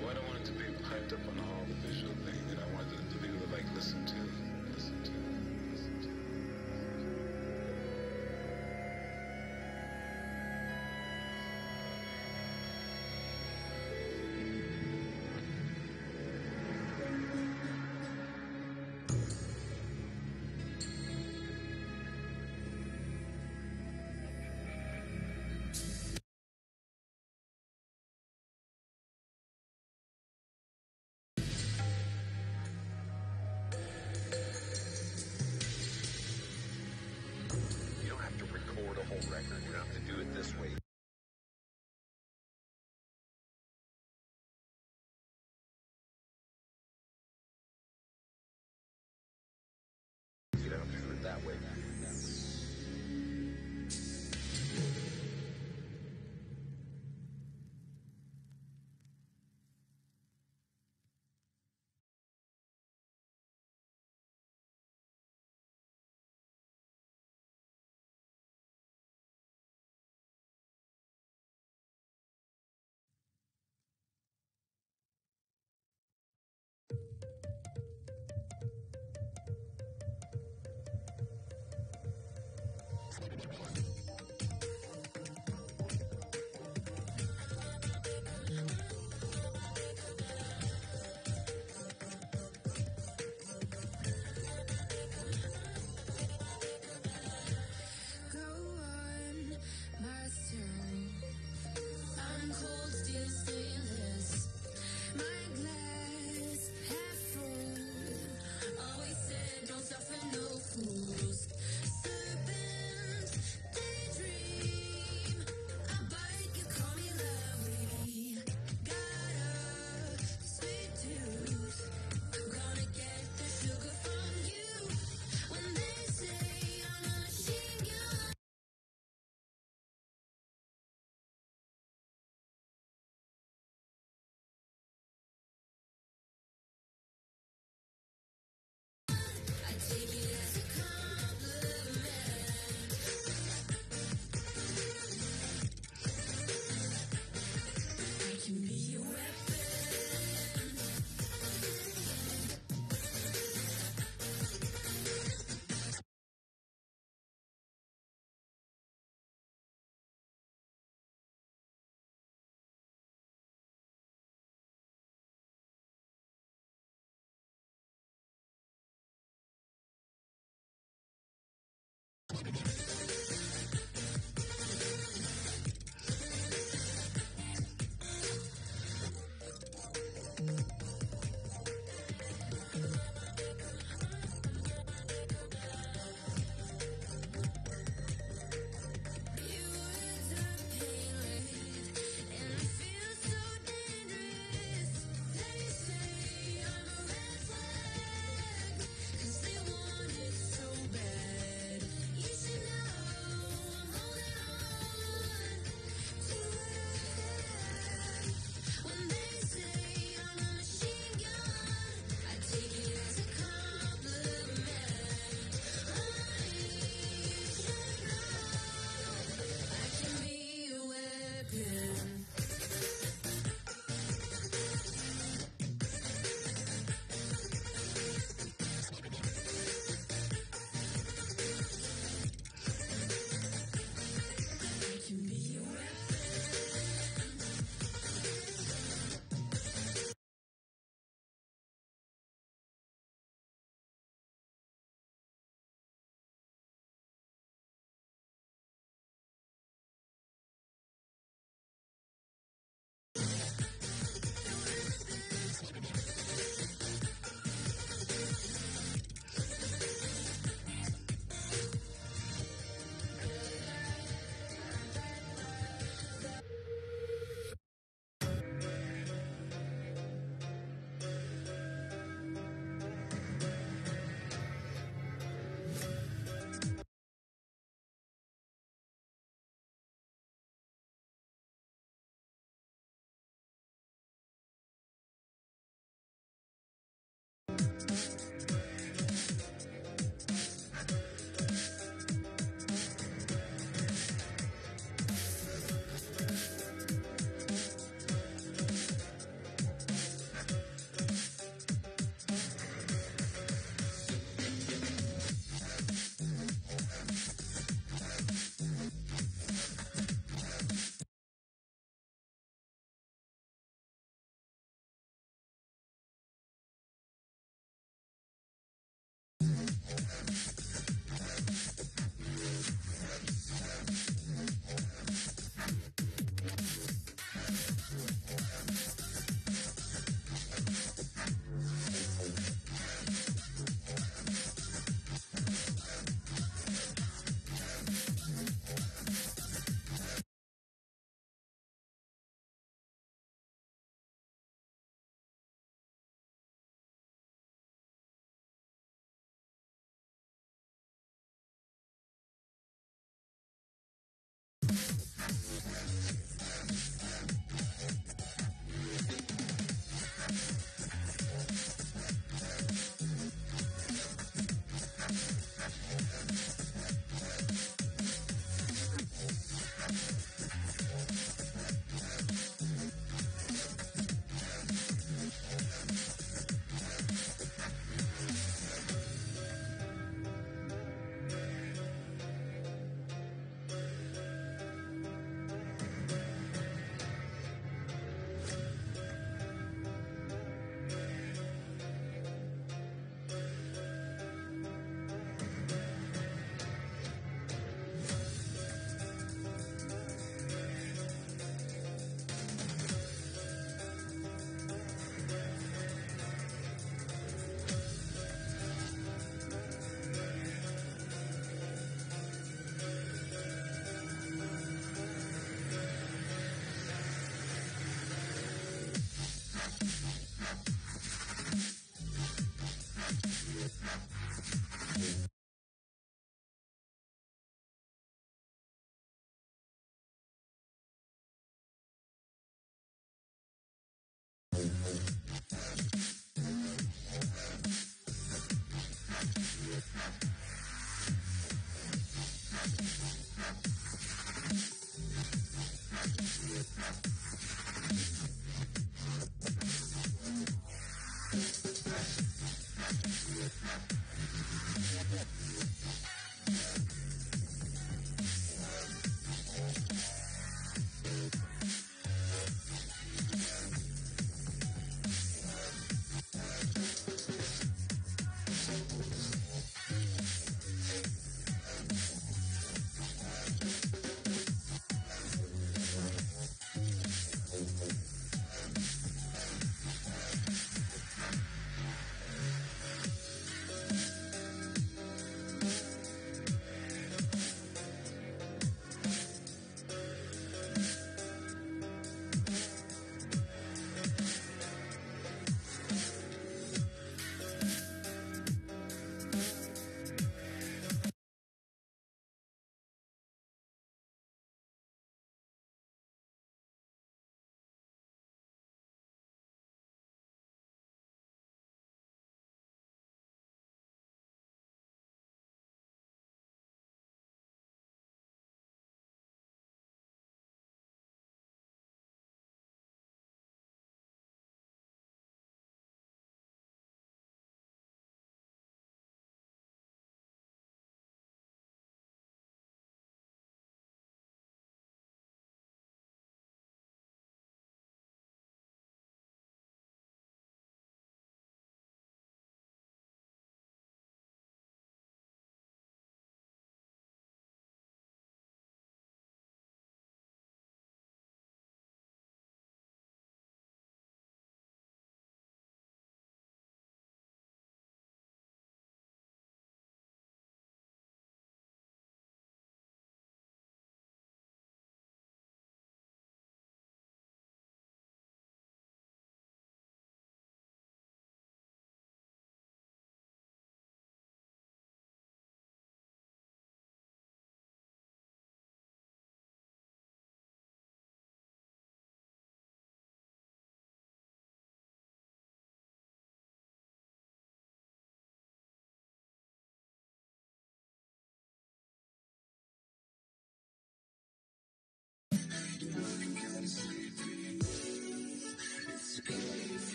Well, I don't want it to be hyped up on the whole visual thing, and I wanted the people to like listen to. You don't have to record a whole record. You don't have to do it this way. You don't have to do it that way.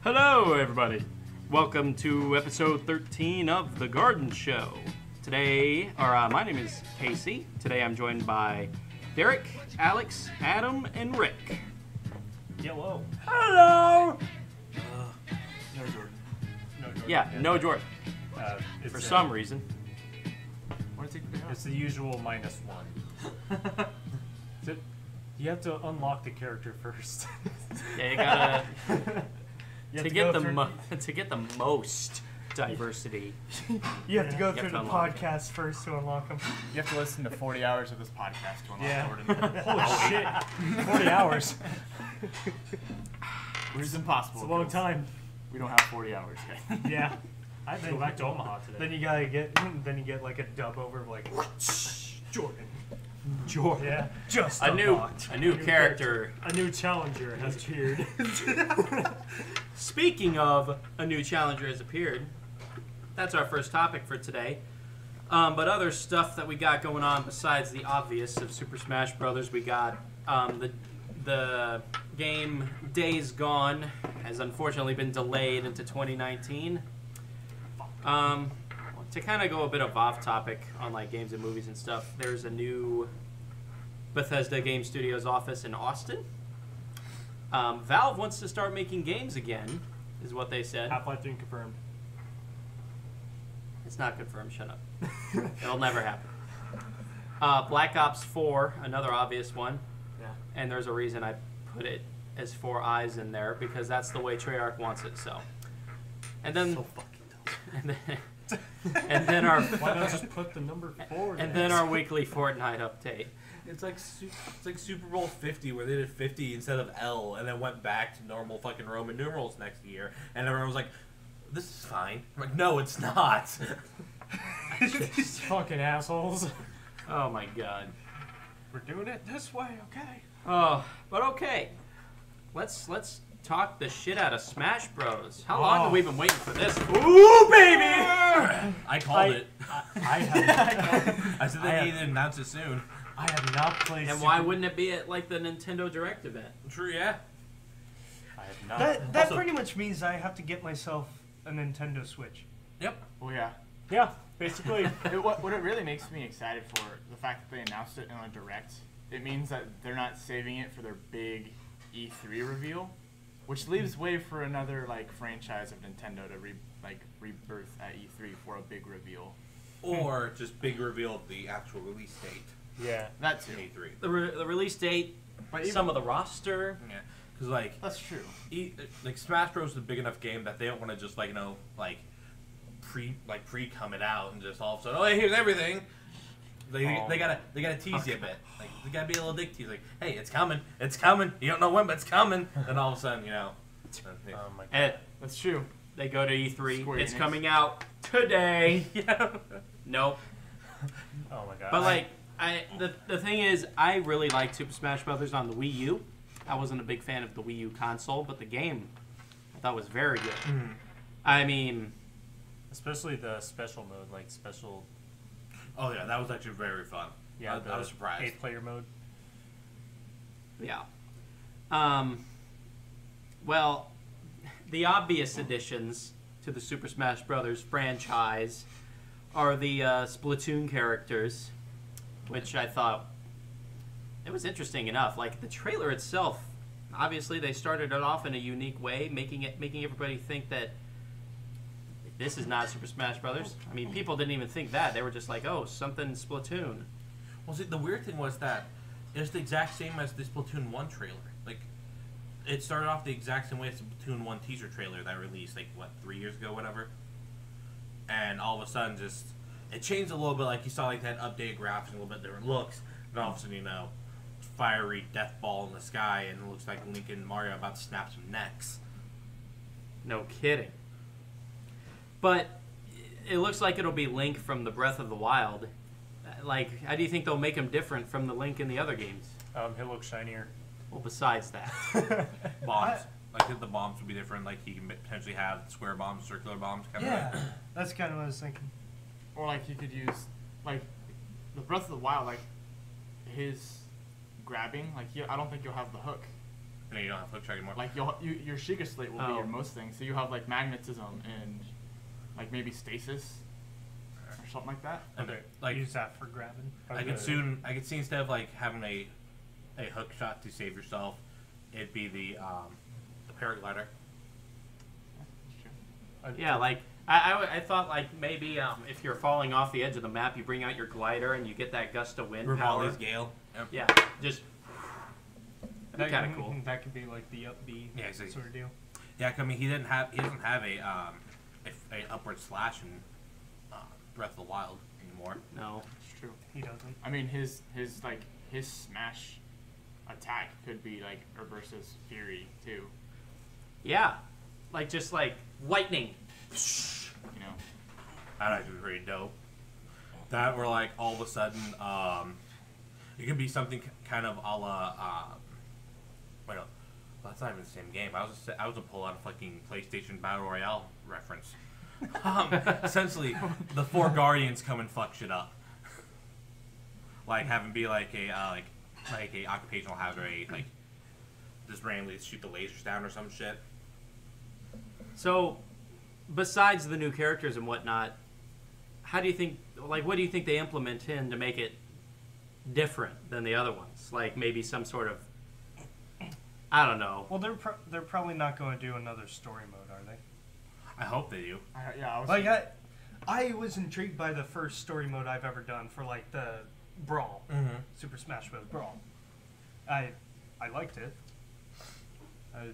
Hello, everybody. Welcome to episode 13 of The Garden Show. Today, my name is Casey. Today I'm joined by Derek, Alex, Adam, and Rick. Hello. Hello! No Jordan. No Jordan. Yeah, no Jordan. For some reason. It's the usual -1. You have to unlock the character first. Yeah, you gotta... You to get the most diversity. You have to go You through have the to unlock podcast first to unlock them. You have to listen to 40 hours of this podcast to unlock Jordan. Holy shit. 40 hours. Which is impossible. It's a long time. We don't have 40 hours yet. Yeah. I have to go back to Omaha today. Then you get like a dub over of like Jordan. Yeah. A new character. A new challenger has appeared. Speaking of a new challenger has appeared, that's our first topic for today. But other stuff that we got going on besides the obvious of Super Smash Brothers, we got the game Days Gone has unfortunately been delayed into 2019. To kind of go a bit of off topic on like games and movies and stuff, there's a new Bethesda Game Studios office in Austin. Valve wants to start making games again, is what they said. Half-Life 3 confirmed. It's not confirmed, shut up. It'll never happen. Black Ops 4, another obvious one. Yeah. And there's a reason I put it as 4 eyes in there, because that's the way Treyarch wants it, so. And then... So fucking dumb. And then our... Why not just put the number 4 And then our weekly Fortnite update. It's like Super Bowl 50 where they did 50 instead of L and then went back to normal fucking Roman numerals next year, and everyone was like, "This is fine." I'm like, "No, it's not." Fucking assholes. Oh my god. We're doing it this way, okay? Oh, but okay. Let's talk the shit out of Smash Bros. How long have we been waiting for this? Ooh, baby! I called it. I have I said they needed to announce it soon. I have not played. And why wouldn't it be at like the Nintendo Direct event? True, yeah. I have not. That Also- pretty much means I have to get myself a Nintendo Switch. Yep. Well, yeah. Yeah, basically. What it really makes me excited for, the fact that they announced it in a direct, it means that they're not saving it for their big E3 reveal, which leaves way for another like franchise of Nintendo to rebirth at E3 for a big reveal. Or just big reveal of the actual release date. Yeah. That too. in E3. The release date, But even- some of the roster. Yeah. Because like That's true. like Smash Bros is a big enough game that they don't want to just like pre come it out and just all of a sudden, oh hey, here's everything. They gotta tease you a bit. Like they gotta be a little dick tease. Like, hey, it's coming. You don't know when, but it's coming. And all of a sudden, Oh my god. And That's true. they go to E3. Square It's Enix. coming out today. Nope. Oh my god. But like, the thing is, I really liked Super Smash Brothers on the Wii U. I wasn't a big fan of the Wii U console, but the game I thought was very good. Mm-hmm. I mean, especially the special mode, like special. oh yeah, that was actually very fun. Yeah, I was surprised. 8-player mode. yeah. Well, the obvious additions to the Super Smash Brothers franchise are the Splatoon characters, which I thought it was interesting enough. Like the trailer itself, obviously they started it off in a unique way, making everybody think that this is not Super Smash Brothers. I mean, people didn't even think that. They were just like, oh, something Splatoon. Well, see, the weird thing was that it's the exact same as the Splatoon 1 trailer. Like, it started off the exact same way as the Splatoon 1 teaser trailer that released, like, what, 3 years ago, whatever? And all of a sudden, just, it changed a little bit. Like, you saw, like, that updated graphics and a little bit different looks. And all of a sudden, you know, fiery death ball in the sky, and it looks like Link and Mario are about to snap some necks. No kidding. But it looks like it'll be Link from the Breath of the Wild. Like, how do you think they'll make him different from the Link in the other games? He'll look shinier. Well, besides that. Bombs. Like, the bombs would be different. Like, he can potentially have square bombs, circular bombs, kind of. Yeah, that's kind of what I was thinking. Or like you could use like the Breath of the Wild, like his grabbing. Like I don't think you'll have the hook. And you don't have hook track anymore. Like your Sheikah Slate will be your most thing. So you have like magnetism and like maybe stasis or something like that. And, Okay. like, Use that for grabbing. I could see instead of like having a hook shot to save yourself, it'd be the paraglider. That's true. Yeah, like, I thought, like, maybe if you're falling off the edge of the map, you bring out your glider and you get that gust of wind power. Rivali's Gale. Yep. Yeah, just... That'd be kind of cool. That could be like the up B Yeah, exactly. sort of deal. Yeah, I mean he doesn't have a upward slash in Breath of the Wild anymore. No. It's true. He doesn't. I mean his smash attack could be like versus Fury too. Yeah. Like, just like lightning. You know. That'd actually be pretty dope. That were like all of a sudden, it could be something kind of a la, Well, that's not even the same game. I was to pull out a fucking PlayStation Battle Royale reference. Essentially, the 4 Guardians come and fuck shit up. Like having be like a occupational hazard, like just randomly shoot the lasers down or some shit. So, besides the new characters and whatnot, how do you think? Like, what do you think they implement in to make it different than the other ones? Like maybe some sort of, I don't know. Well, they're probably not going to do another story mode, are they? I hope they do. I was Like I was intrigued by the first story mode I've ever done for like the Brawl, Super Smash Bros. Brawl. I liked it. I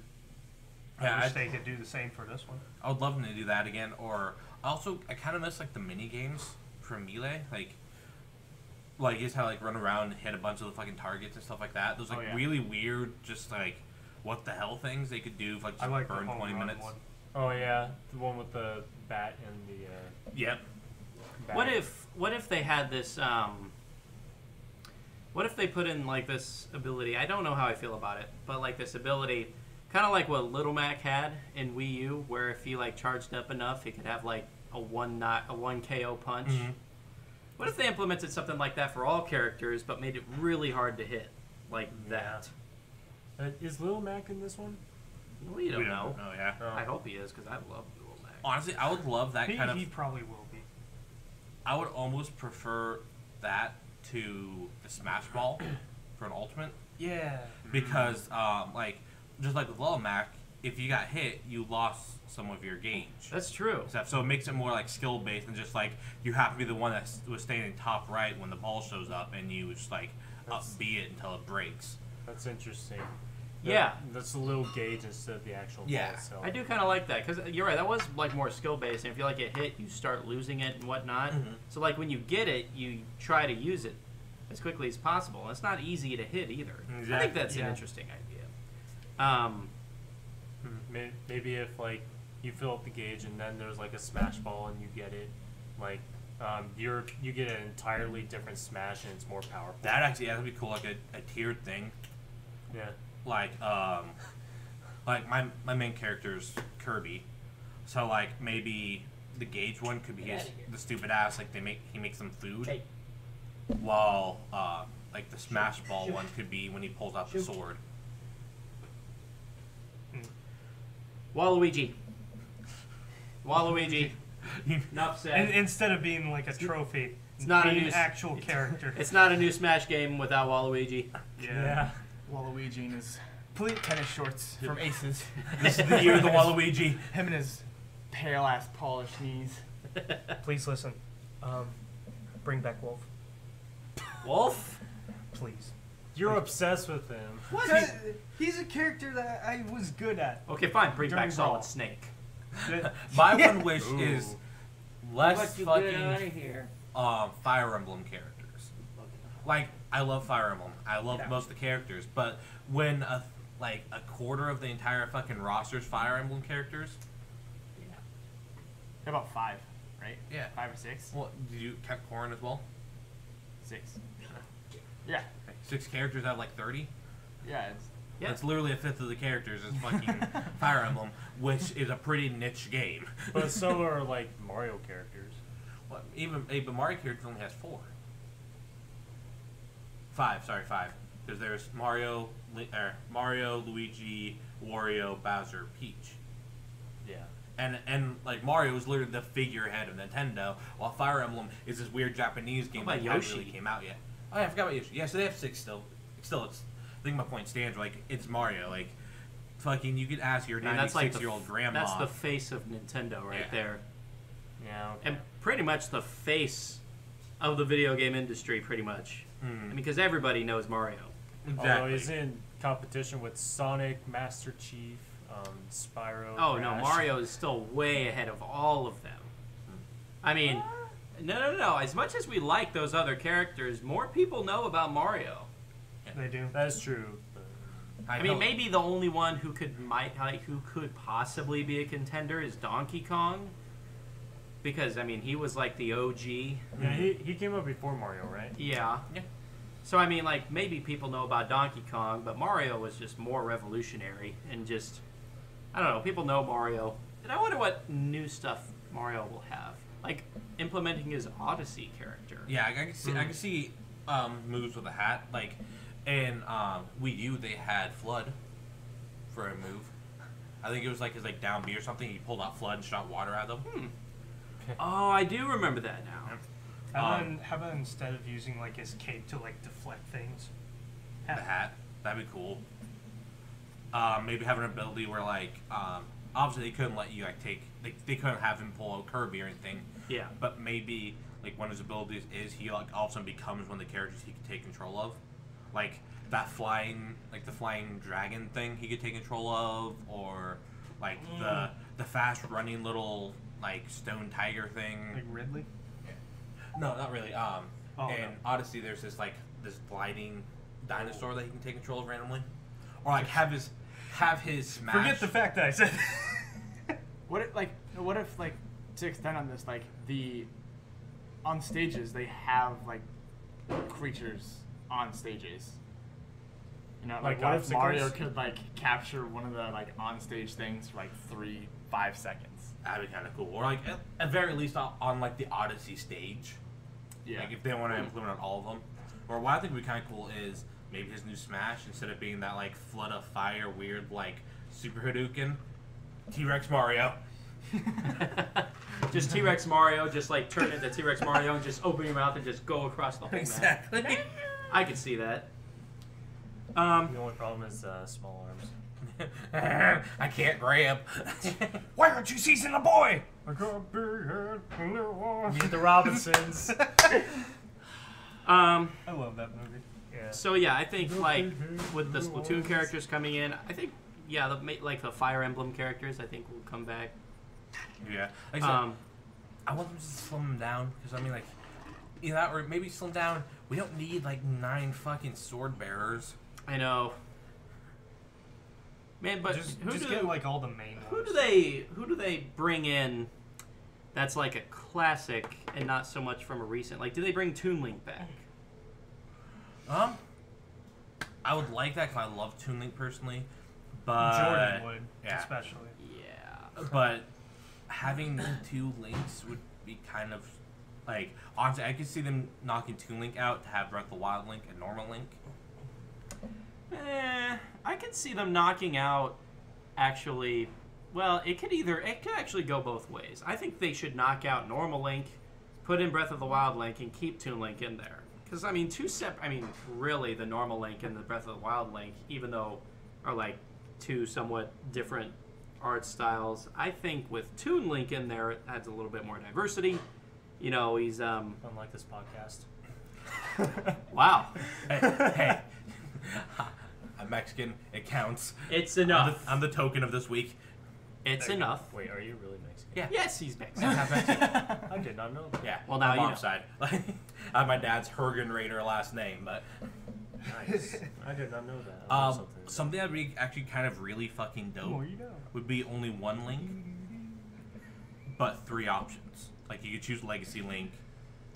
wish they could do the same for this one. I would love them to do that again. Or also, I kind of miss like the mini games from Melee, like just how like run around and hit a bunch of the fucking targets and stuff like that. Those like really weird, just like what the hell things they could do, like just like burn the 20 minutes. one. Oh yeah, the one with the bat and the. Yep. Bat. What if they had this? What if they put in like this ability? I don't know how I feel about it, but like this ability, kind of like what Little Mac had in Wii U, where if he like charged up enough, he could have like a one KO punch. What if they implemented something like that for all characters, but made it really hard to hit, like that? Is Lil Mac in this one? We don't know. Oh yeah. I hope he is, because I love Little Mac. Honestly, I would love that kind of. He probably will be. I would almost prefer that to the Smash Ball for an ultimate. Yeah. Because, like, just like with Lil Mac, if you got hit, you lost some of your gauge. That's true. So it makes it more like skill based and just like you have to be the one that was standing top right when the ball shows up, and you just like up B it until it breaks. That's interesting. Yeah. That's a little gauge instead of the actual ball itself. I do kind of like that, because you're right, that was like more skill based, and if you like get hit, you start losing it and whatnot. So like when you get it, you try to use it as quickly as possible. And it's not easy to hit either. I think that's an interesting idea. Maybe if like you fill up the gauge and then there's like a smash ball and you get it, like you get an entirely different smash and it's more powerful. That actually that'd be cool, like a tiered thing. Yeah. Like my main character's Kirby, so like maybe the gauge one could be the stupid ass, like he makes them food, while like the smash ball one could be when he pulls out the sword. Waluigi. Enough said. Instead of being like a trophy, it's not being a new an actual character. It's not a new Smash game without Waluigi. Yeah. Waluigi in his tennis shorts from Aces. This is the year of the Waluigi. Him and his pale ass polished knees. Please listen. Bring back Wolf. Wolf? Please. You're obsessed with him. What? He's a character that I was good at. Okay, fine. Bring During back Solid Brawl. Snake. My one wish is less Get fucking out of here. Fire Emblem characters. Like, I love Fire Emblem. I love most of the characters, but when a quarter of the entire fucking roster's Fire Emblem characters. About 5, right? Yeah. 5 or 6? Well, did you count Corrin as well? 6. Yeah. Okay. 6 characters out of like 30? Yeah. That's literally a fifth of the characters is fucking Fire Emblem, which is a pretty niche game. But so are like Mario characters. Well, but Mario characters only has 4. 5, sorry, 5. Because there's Mario, Luigi, Wario, Bowser, Peach. Yeah. And like Mario is literally the figurehead of Nintendo, while Fire Emblem is this weird Japanese game that hasn't really came out yet. Oh yeah, I forgot about Yoshi. Yeah, so they have 6 still. Still, I think my point stands. Like, it's Mario. Like, fucking, you could ask your 96-year-old grandma. That's the face of Nintendo right there. Yeah. Okay. And pretty much the face of the video game industry, pretty much. I mean, because everybody knows Mario. Although Exactly. he's in competition with Sonic, Master Chief, Spyro. Oh, Crash. no, Mario is still way ahead of all of them. I mean, no. As much as we like those other characters, more people know about Mario. They do. That's true. I mean, maybe the only one who could possibly be a contender is Donkey Kong, because I mean he was like the OG. Yeah, he came up before Mario, right? Yeah. So I mean, like maybe people know about Donkey Kong, but Mario was just more revolutionary and just I don't know. People know Mario, and I wonder what new stuff Mario will have, like implementing his Odyssey character. Yeah, I can see. I can see moves with a hat. Like in Wii U, they had Flood for a move. I think it was like his down B or something. He pulled out Flood and shot water at them. Oh, I do remember that now. How about instead of using like his cape to like deflect things? The hat, that'd be cool. Maybe have an ability where like obviously they couldn't let you like they couldn't have him pull out Kirby or anything. Yeah. But maybe like one of his abilities is he like all of a sudden becomes one of the characters he can take control of, like that flying the flying dragon thing he could take control of, or like the fast running little like stone tiger thing. Like Ridley? No, not really. In no. Odyssey, there's this gliding dinosaur that he can take control of randomly, or like have his smash. Forget the fact that I said. What if to extend on this, like on stages they have like creatures on stages. You know, like what if Mario could like capture one of the like on stage things for like 3-5 seconds? That'd be kind of cool. Or like at very least on like the Odyssey stage. Yeah. Like if they want to implement on all of them. Or what I think would be kind of cool is maybe his new Smash, instead of being that like flood of fire weird like Super Hadouken, T-Rex Mario. Just T-Rex Mario, just like turn into T-Rex Mario and just open your mouth and just go across the whole Exactly. map. I could see that. The only problem is small arms. I can't grab. Why aren't you seizing the boy? Meet the Robinsons. I love that movie. Yeah. So yeah, I think like with the Splatoon characters coming in, I think the Fire Emblem characters I think will come back. Yeah. Like I said, I want them to slim them down because I mean like either or maybe slim down. We don't need like 9 fucking sword bearers. I know. Man, but Just get like all the main ones. who do they bring in that's like a classic and not so much from a recent, like do they bring Toon Link back? I would like that because I love Toon Link personally, but Jordan would, yeah. especially. Yeah. But having the 2 links would be kind of like honestly, I could see them knocking Toon Link out to have Breath of the Wild Link and normal Link. I could see them knocking out actually. Well, it could actually go both ways. I think they should knock out normal Link, put in Breath of the Wild Link, and keep Toon Link in there. Because I mean, really, the normal Link and the Breath of the Wild Link, even though are like 2 somewhat different art styles, I think with Toon Link in there, it adds a little bit more diversity. You know, he's Unlike this podcast. wow. Hey. I'm Mexican. It counts. It's enough. I'm the token of this week. It's enough. Wait, are you really Mexican? Yeah. Yes, he's Mexican. I did not know that. Yeah. Well, now my you mom's know. side. I have my dad's Hergen Raider last name, but Nice. I did not know that. I learned something that'd be actually kind of really fucking dope More you know. would be only 1 Link, but 3 options. Like you could choose Legacy Link.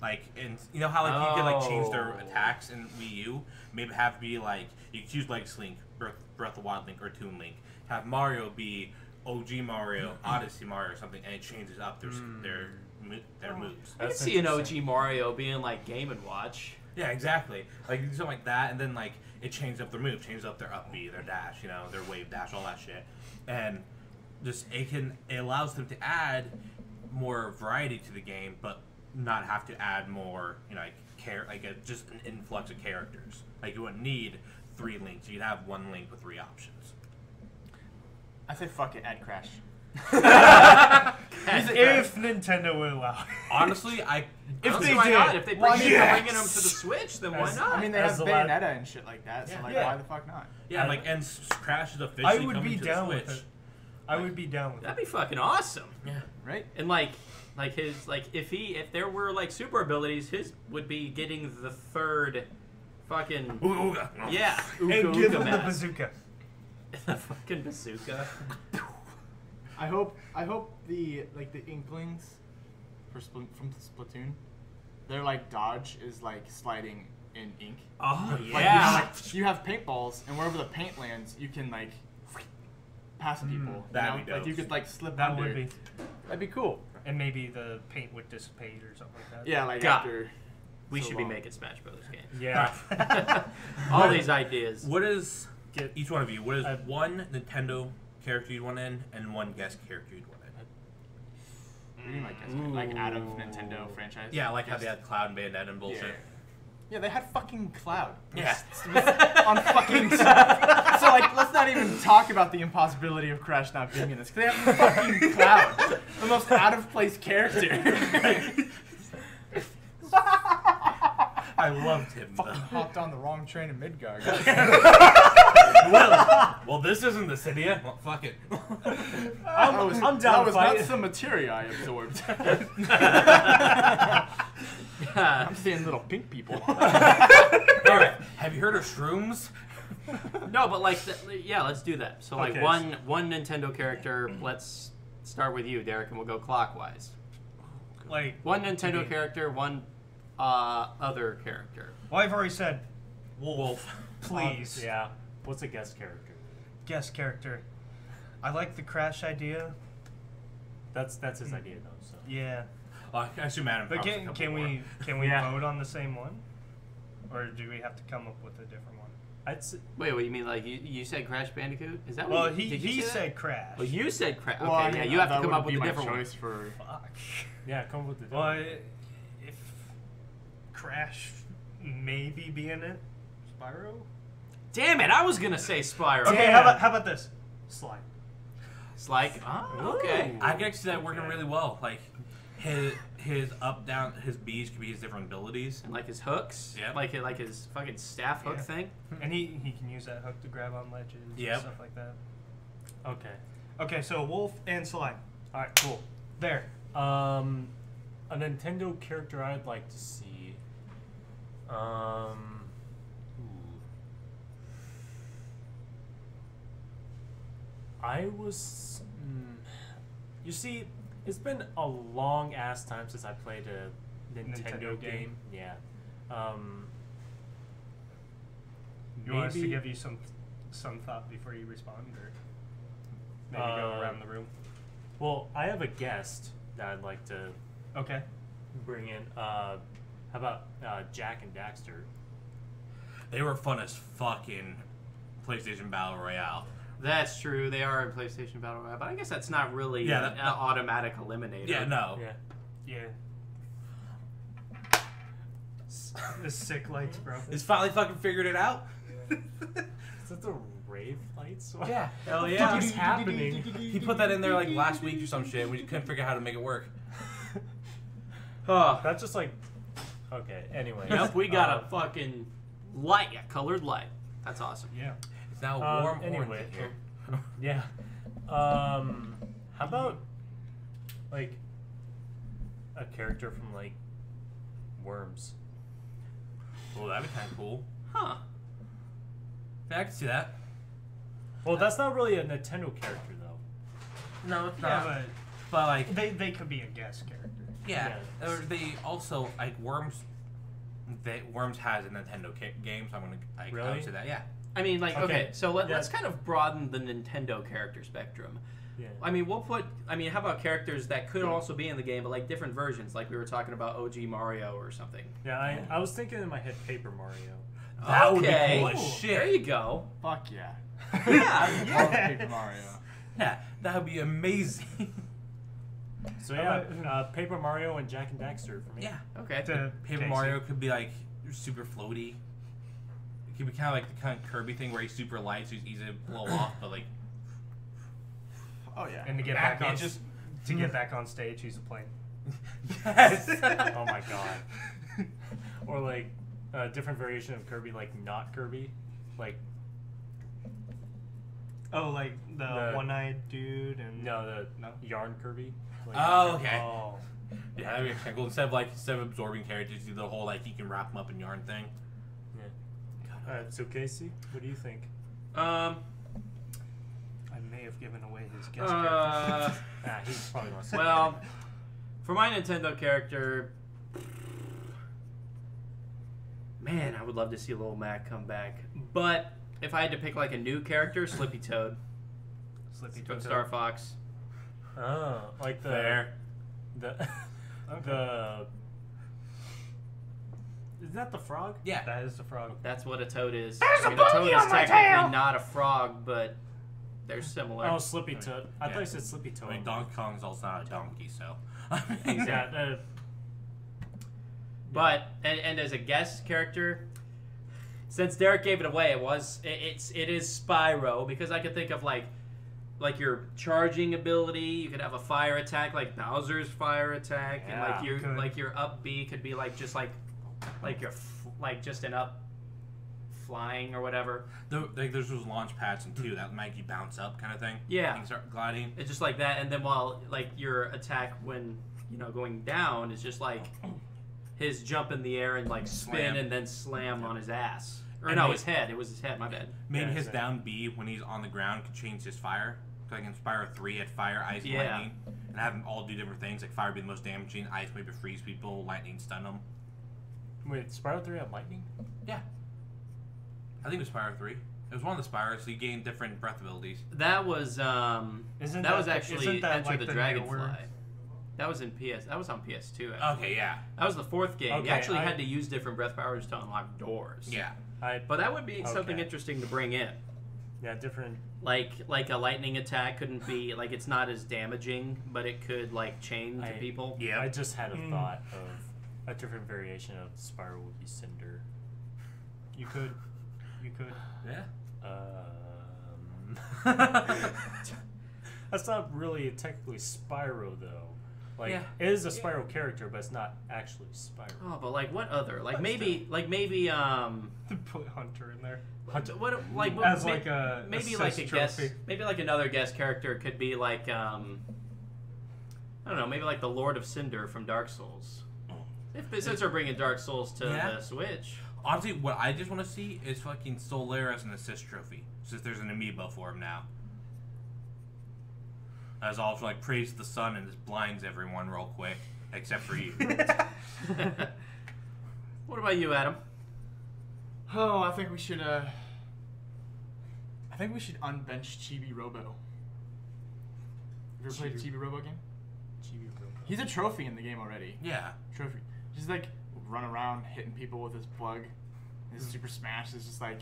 Like, and you know how like you could like change their attacks in Wii U? Maybe have it be like you could choose Legacy Link, Breath of the Wild Link, or Toon Link. Have Mario be OG Mario, Odyssey Mario, or something, and it changes up their moves. I can see an OG Mario being like Game & Watch. Yeah, exactly. Like something like that, and then like it changes up their move, changes up their up B, their dash, you know, their wave dash, all that shit, and just it allows them to add more variety to the game, but not have to add more, you know, like just an influx of characters. Like you wouldn't need 3 links; you'd have 1 link with 3 options. I say fuck it, add Crash. If Nintendo would allow it. Honestly, If they why did, not? If they bring yes. bringing them to the Switch, then why not? I mean, they As have the la- Bayonetta and shit like that, so like, Yeah. why the fuck not? yeah, like and Crash is I officially would coming be to down the with Switch. it. I would be down with That'd it. be fucking awesome. Yeah. Right? And like if there were like super abilities, his would be getting the 3rd fucking Ooga. yeah And Ooga give Ooga him the mask. bazooka. The fucking bazooka. I hope the Inklings from Splatoon, their like dodge is like sliding in ink. Oh Like, Yeah. you have paintballs, and wherever the paint lands, you can like pass people. that'd be Like you dope. could like slip That under. would be. That'd be cool. And maybe the paint would dissipate or something like that. Yeah, like God. after. We so should be long. making Smash Brothers games. Yeah. All these ideas. What is Get- each one of you? What is I've- one Nintendo character you'd want in, and one guest character you'd want in? You mean like out of Nintendo franchise? Yeah, like how Yes. they had Cloud and Bayonetta and bullshit. Yeah, they had fucking Cloud. Yeah. On fucking. So like, let's not even talk about the impossibility of Crash not being in this. 'Cause they have fucking Cloud, the most out of place character. I loved him. Fucking hopped on the wrong train in Midgard. Well, this isn't the city yet. Well, fuck it. I'm down That to was fight. not some materia I absorbed. Yeah. I'm seeing little pink people. All right. Have you heard of shrooms? No, but like, yeah, let's do that. So like Okay. one Nintendo character. Let's start with you, Derek, and we'll go clockwise. Like, One Nintendo Okay. character, one other character. well, I've already said Wolf. Please. Yeah. What's a guest character? Guest character. I like the Crash idea. That's his idea though. So. Yeah. I assume Adam. But prompts a couple can more. we Yeah. vote on the same one? Or do we have to come up with a different one? I'd say, Wait, what do you mean? Like you said Crash Bandicoot? Is that Well, what you, did you he say that? said Crash. Well, you said Crash. Okay, Well, I yeah, mean, you have that to come up would with be a my different one. choice for. Fuck. yeah, come with the. Well, if Crash maybe be in it, Spyro. Damn it! I was gonna say Spyro. Okay, Damn. how about this? Slide. It's like, oh, okay. I can see that working Okay. really well. Like his up down his B's could be his different abilities. And like his hooks. Yep. Like his fucking staff hook Yeah. thing. And he can use that hook to grab on ledges Yep. and stuff like that. Okay. Okay, so Wolf and Slide. All right. Cool. There. A Nintendo character I'd like to see. Ooh. I was. You see, it's been a long ass time since I played a Nintendo Nintendo game. game. Yeah. You want us to Maybe- give you some thought before you respond, or maybe go around the room? Well, I have a guest that I'd like to Okay. bring in. How about Jack and Daxter? They were fun as fuck in PlayStation Battle Royale. That's true. They are in PlayStation Battle Royale, but I guess that's not really Yeah, an that- automatic eliminator. Yeah, no. Yeah. Yeah. The sick lights, bro. He's finally fucking figured it out. Is that the rave lights? Yeah. Hell What yeah. is What's happening? He put that in there like last week or some shit. We couldn't figure out how to make it work. Oh, That's just like. Okay. Anyway. yep. We got a fucking light, a colored light. That's awesome. Yeah. It's now warm Anyway. orange in here. Yeah. How about like a character from like Worms? Well, that'd be kind of cool. Huh. Yeah, I can see that. Well, that's not really a Nintendo character though. No, it's Yeah, not. But like, they could be a guest character. yeah. Yeah. Or they also like Worms. Worms has a Nintendo game, so I'm gonna. I Really? would say that. Yeah. I mean, like, okay, Okay. so Yeah. let's kind of broaden the Nintendo character spectrum. Yeah. I mean, how about characters that could also be in the game, but like different versions, like we were talking about OG Mario or something? Yeah. I was thinking in my head Paper Mario. That would be Okay. cool as shit. There you go. Fuck yeah. Yeah. Love Paper Mario. Yeah, that would be amazing. So How yeah, about- Paper Mario and Jack and Daxter for me. Yeah. Okay. To Paper Casey. Mario could be like super floaty. It could be kind of like the kind of Kirby thing where he's super light, so he's easy to blow off, but like. Oh yeah. And to get Back back on inches. to get back on stage, he's a plane. Yes. Oh my god. Or like a different variation of Kirby, like not Kirby, like Oh, like the The- one-eyed dude and no No? Yarn Kirby. Like, Oh, okay. Oh, Yeah, that'd be kind of cool. Instead of absorbing characters, do the whole like you can wrap them up in yarn thing. Yeah. All right. So Casey, what do you think? I may have given away his guest character. He's probably not. Well, for my Nintendo character, Man, I would love to see Little Mac come back. But if I had to pick like a new character, Slippy Toad. Slippy Toad Toad. Star Fox. Oh, like the Fair. the Okay. the. Is that the frog? Yeah. That is the frog. That's what a toad is. There's I a mean, a toad boogie is on my technically tail! not a frog, but they're similar. Oh, Slippy Toad. I Yeah. thought you said Slippy Toad. I mean, Donkey Kong's also not a donkey, so. Yeah, But and as a guest character, since Derek gave it away, it is Spyro, because I could think of like your charging ability. You could have a fire attack like Bowser's fire attack, and Yeah, could. your up B could be like just like just an up flying or whatever. Like there's those launch pads in 2 that make you bounce up kind of thing. Yeah. You can start gliding. It's just like that, and then while like your attack when going down is just like his jump in the air and like spin Slam. and then slam on his ass. Or And no, they- his head. It was his head. My bad. Maybe Yeah, his same. down B when he's on the ground could change his fire. Like in Spyro 3 had fire, ice, and Yeah. lightning. And have them all do different things. Like fire be the most damaging, ice maybe freeze people, lightning stun them. Wait, Spyro 3 had lightning? Yeah. I think it was Spyro 3. It was one of the Spyros, so you gain different breath abilities. That was Isn't that was that- actually isn't that Enter like the the Dragonfly. newer- That was in PS. That was on PS2. Actually. Okay, yeah. That was the 4th game. You Okay, actually I- had to use different breath powers to unlock doors. Yeah. But that would be something Okay. interesting to bring in. Yeah, different. Like a lightning attack couldn't be like it's not as damaging, but it could like chain to people. Yeah. I just had a thought of a different variation of Spyro would be Cinder. You could. Yeah. That's not really technically Spyro though. Like Yeah. it is a Spyro character, but it's not actually Spyro. Oh, but like what other? Like maybe Put Hunter in there. what like what, As may- like a maybe assist like a guest trophy. maybe like another guest character could be like I don't know, maybe like the Lord of Cinder from Dark Souls. Since they're bringing Dark Souls to Yeah. the Switch. Honestly, what I just want to see is fucking Solaire as an assist trophy. Since there's an amiibo for him now. As also like praise the sun and just blinds everyone real quick. Except for you. What about you, Adam? Oh, I think we should unbench Chibi Robo. Have you ever played a Chibi Robo game? He's a trophy in the game already. Yeah. Trophy. Just like run around hitting people with his plug. His Super Smash is just like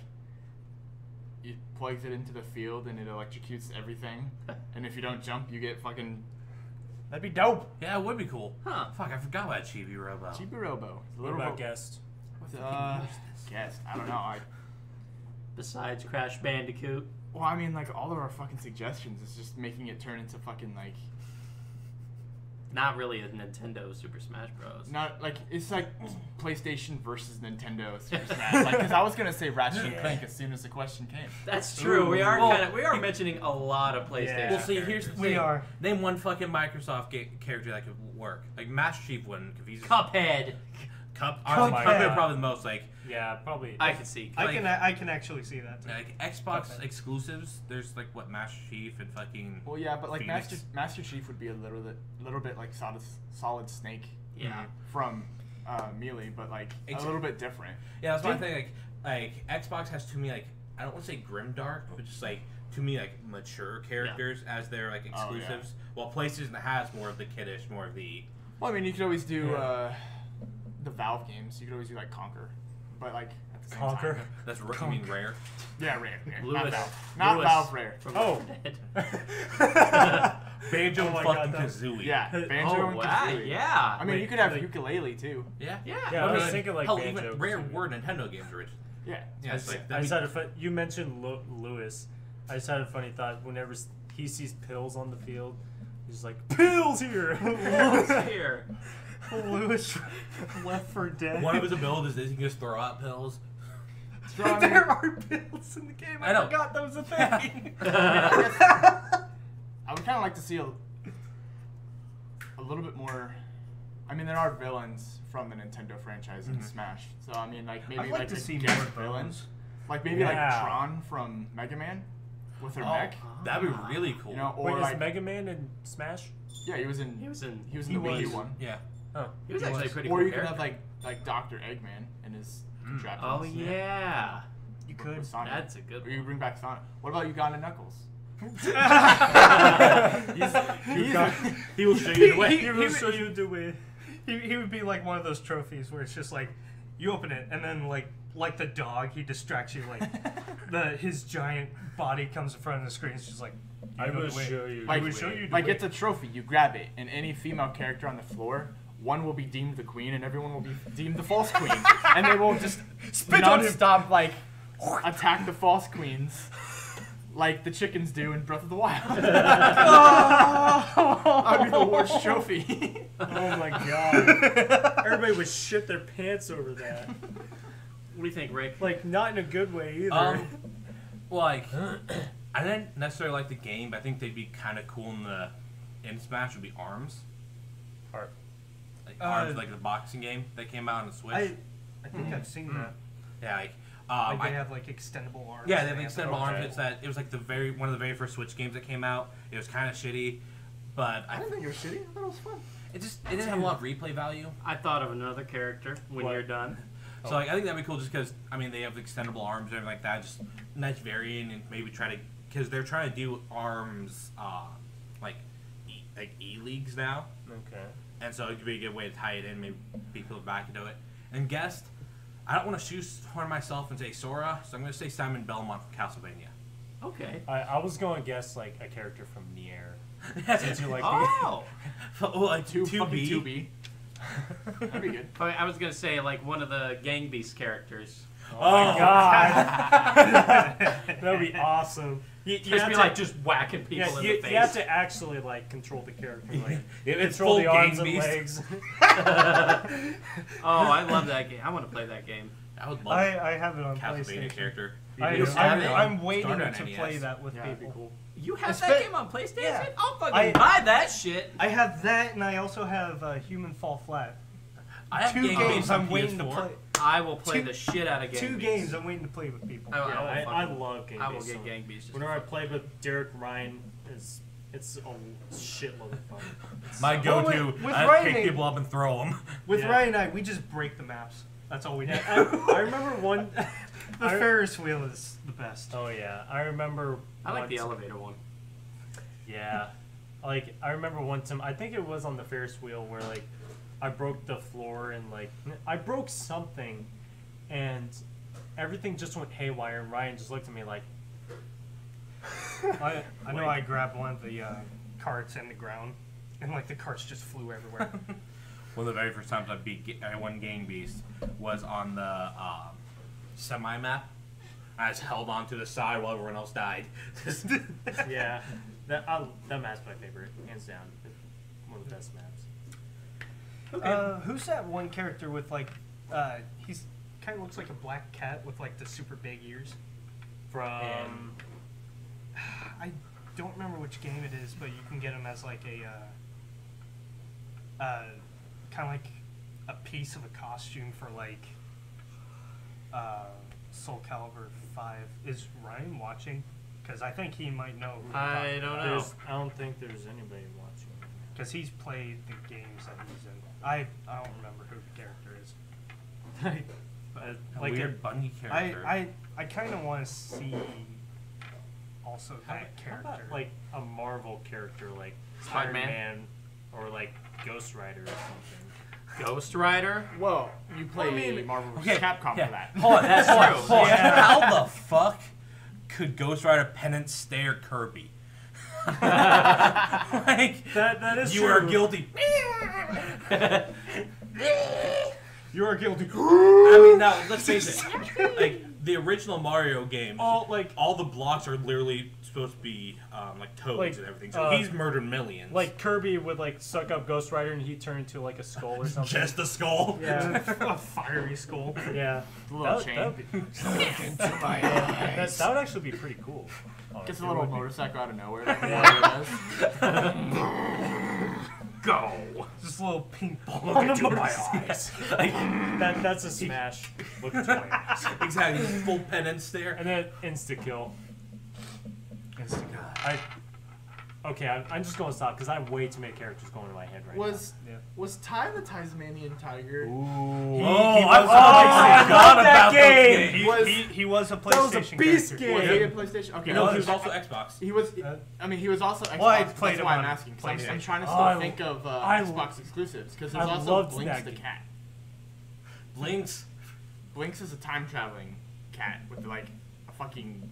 he plugs it into the field and it electrocutes everything. And if you don't jump, you get fucking. That'd be dope. Yeah, it would be cool. Huh. Fuck, I forgot about Chibi Robo. Chibi Robo. It's a What little about ro- guest? Guess. I don't know. Besides Crash Bandicoot. Well, I mean, like all of our fucking suggestions is just making it turn into fucking like. Not really a Nintendo Super Smash Bros. Not like it's like PlayStation versus Nintendo Super Smash. Like, because I was gonna say Ratchet and Clank as soon as the question came. That's true. We are Well, we are mentioning a lot of PlayStation. Yeah. Well, see, here's the characters. thing. We are. Name one fucking Microsoft character that could work. Like Master Chief wouldn't, because he's Cuphead. Honestly, Cuphead. Cuphead probably the most like Yeah, probably. I can see. I can actually see that. Too. like Xbox Cuphead. exclusives. There's like what Master Chief and fucking. Well, yeah, but like Phoenix. Master Chief would be a little bit like Solid Snake Yeah. from Melee, but like a Ex- little bit different. Yeah, that's my thing. Like Xbox has too many like I don't want to say grimdark, but just like too many like mature characters as their like Oh, yeah. exclusives. While PlayStation has more of the kiddish, more of the. Well, I mean, you could always do the Valve games. You could always do like Conquer, but like at the same Conquer? time. That's you mean rare. Yeah, rare. Lewis. Not Valve. Not Lewis Valve rare. from Oh. Dead. Banjo Oh my and God, fucking that- Kazooie. Yeah, Banjo Oh and wow! Kazooie. Yeah. I mean, Wait, you could have like- ukulele too. Yeah. Yeah. Yeah, I was Okay. thinking like Hell, Banjo. even rare were Nintendo games originally. Yeah. Yeah, it's like I that'd just be- had a you mentioned Lewis. I just had a funny thought. Whenever he sees pills on the field, he's like, "Pills here!" Here. Lewis Left for Dead. one of his abilities is he can just throw out pills. So, I mean, There are pills in the game. I know. forgot that was a thing. I would kind of like to see a little bit more. I mean, there are villains from the Nintendo franchise in Smash, so I mean, like maybe I'd like like to a see guest more villains. like maybe Yeah. like Tron from Mega Man with her mech. That'd be really cool. You know, or Wait, like is Mega Man in Smash? yeah, he was in He was in. the he Wii U was. one. Yeah. Oh, He was actually a pretty Or cool you could have character. like Dr. Eggman and his contraptions. Oh yeah, You could. With Sonic. that's a good Or you one. bring back Sonic. What about Uganda Knuckles? He will show you the way. He will show you the way. He would be like one of those trophies where it's just like you open it and then like the dog, he distracts you. Like his giant body comes in front of the screen. It's just like I will show you. Like, the way. like it's a trophy. You grab it, and any female character on the floor, one will be deemed the queen, and everyone will be deemed the false queen, and they will just non-stop like attack the false queens, like the chickens do in Breath of the Wild. I'd be the worst trophy. Oh my god! Everybody would shit their pants over that. What do you think, Rick? Like not in a good way either. Like, I didn't necessarily like the game, but I think they'd be kind of cool in Smash would be ARMS. Art. Like ARMS, like the boxing game that came out on the Switch. I think I've seen that. Yeah, like, Like they have like extendable arms. yeah, they have extendable arms. Okay. It's that it was like one of the very first Switch games that came out. It was kind of shitty, but I didn't think it was shitty. I thought it was fun. it didn't have a lot of replay value. I thought of another character when What? you're done. So like, I think that'd be cool just because I mean they have extendable arms and everything like that. Just nice variant and maybe try to because they're trying to do ARMS like E leagues now, Okay. and so it could be a good way to tie it in, maybe people back into it. And guest, I don't want to shoehorn myself and say Sora, so I'm going to say Simon Belmont from Castlevania. Okay. I was going to guess like a character from Nier. Since you like Oh. Like Two 2B. 2B. That'd be good. I was gonna say like one of the Gang Beast characters. Oh my god. That'd be awesome. You Just have be to, like just whacking people yeah, in you, the face. you have to actually like control the character, like It's control full the arms Gang and Beast. legs. Oh, I love that game. I want to play that game. I would love I have it on Castlevania PlayStation. character. I'm waiting Started on to NES. play that with Yeah. people. You have It's that been- game on PlayStation? Yeah. I'll fucking I- buy that shit. I have that, and I also have Human Fall Flat. I have Two Gang games Beast on I'm waiting to PS4. play. I will play Two- the shit out of Gang Two Beast. games I'm waiting to play with people. I will I fucking- love Gang I will Beast. get Gang Beast. just Whenever I for play with Derek Ryan, it's a shitload of fun. My go-to, with I Ryan, pick people up and throw them. With Yeah. Ryan and I, we just break the maps. That's all we do. I remember one. The Ferris wheel is the best. Oh yeah, I remember. I like the once- elevator one. Yeah, like I remember one time. I think it was on the Ferris wheel where like I broke the floor and like I broke something, and everything just went haywire. And Ryan just looked at me like, I know I grabbed one of the carts in the ground, and like the carts just flew everywhere. One of the very first times I won Gang Beast was on the semi map. I just held on to the side while everyone else died. yeah, that map's my favorite, hands down. One of the best maps. Who's that one character with like he's kind of looks like a black cat with like the super big ears? From I don't remember which game it is, but you can get him as like a kind of like a piece of a costume for like Soul Calibur 5. Is Ryan watching? Because I think he might know who I don't know. I don't think there's anybody watching. because he's played the games that he's in. I don't remember who the character is. A Like weird bunny character. I kind of want to see also that How about, character. like a Marvel character like Spider-Man? Iron Man or like Ghost Rider or something. Ghost Rider? Well, you play mean, Marvel vs. okay, Capcom yeah. for that. Hold on, That's hold on, true. hold on. Yeah. How the fuck could Ghost Rider Penance stare Kirby? Like, That is you true. are guilty. You are guilty. I mean, now let's face it. Like the original Mario game, all the blocks are literally supposed to be like toads Like, and everything. So uh, he's murdered millions. like Kirby would like suck up Ghost Rider and he'd turn into like a skull or something. just the skull. Yeah, A fiery skull. yeah. The little That chain. would be, that would actually be pretty cool. Gets a Honestly, little it would be. motorcycle out of nowhere. Like Yeah. Mario does. Go! Just a little pink ball. Look into my eyes. That's a smash. Look into my eyes. Exactly. Full penance there. And then insta kill. Okay, I'm just going to stop because I have way too many characters going in my head right Was Yeah. was Ty the Tasmanian Tiger? now. Ooh. I forgot about those games. He was a That was a PlayStation beast character. game. Was he a PlayStation? Okay, No, was. he was also Xbox. He was. I mean, he was also Xbox. Well, I played that's him why I'm on asking. 'Cause I'm PlayStation. trying to Oh, still I- think of I- Xbox exclusives because I there's also loved Blinks that the game. cat. Blinks. Blinks is a time traveling cat with like a fucking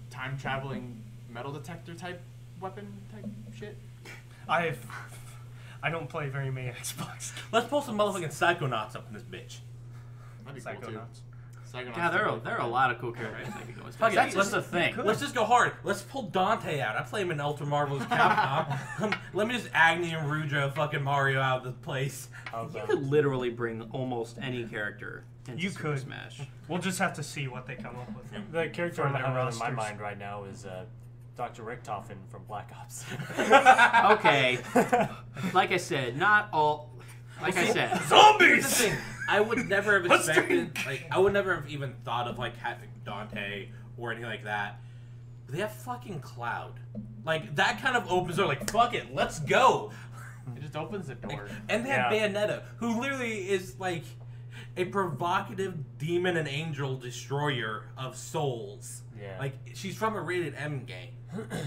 time traveling metal detector type weapon type shit. I don't play very many Xbox. Let's pull some motherfucking Psychonauts up in this bitch. That'd be cool too. Psychonauts. Psychonauts Yeah, there is are, really there are a fun. lot of cool characters that could go with Fuck it, That's let's- just the thing. Let's just go hard. Let's pull Dante out. I play him in Ultra Marvelous Capcom. Let me just Agni and Rudra fucking Mario out of the place. You could literally bring almost any character into You Super could. Smash. We'll just have to see what they come up with. The character For I'm their having in my rosters. mind right now is Dr. Richtofen from Black Ops. Okay, like I said, not all. Like I said, Here's the Zombies! thing. I would never have Let's expected, like, I would never have even thought of, like, having Dante or anything like that. But they have fucking Cloud. Like, that kind of opens door, like, fuck it, let's go. It just opens the door. And they have Yeah. Bayonetta, who literally is, like, a provocative demon and angel destroyer of souls. Yeah. Like, she's from a rated M game,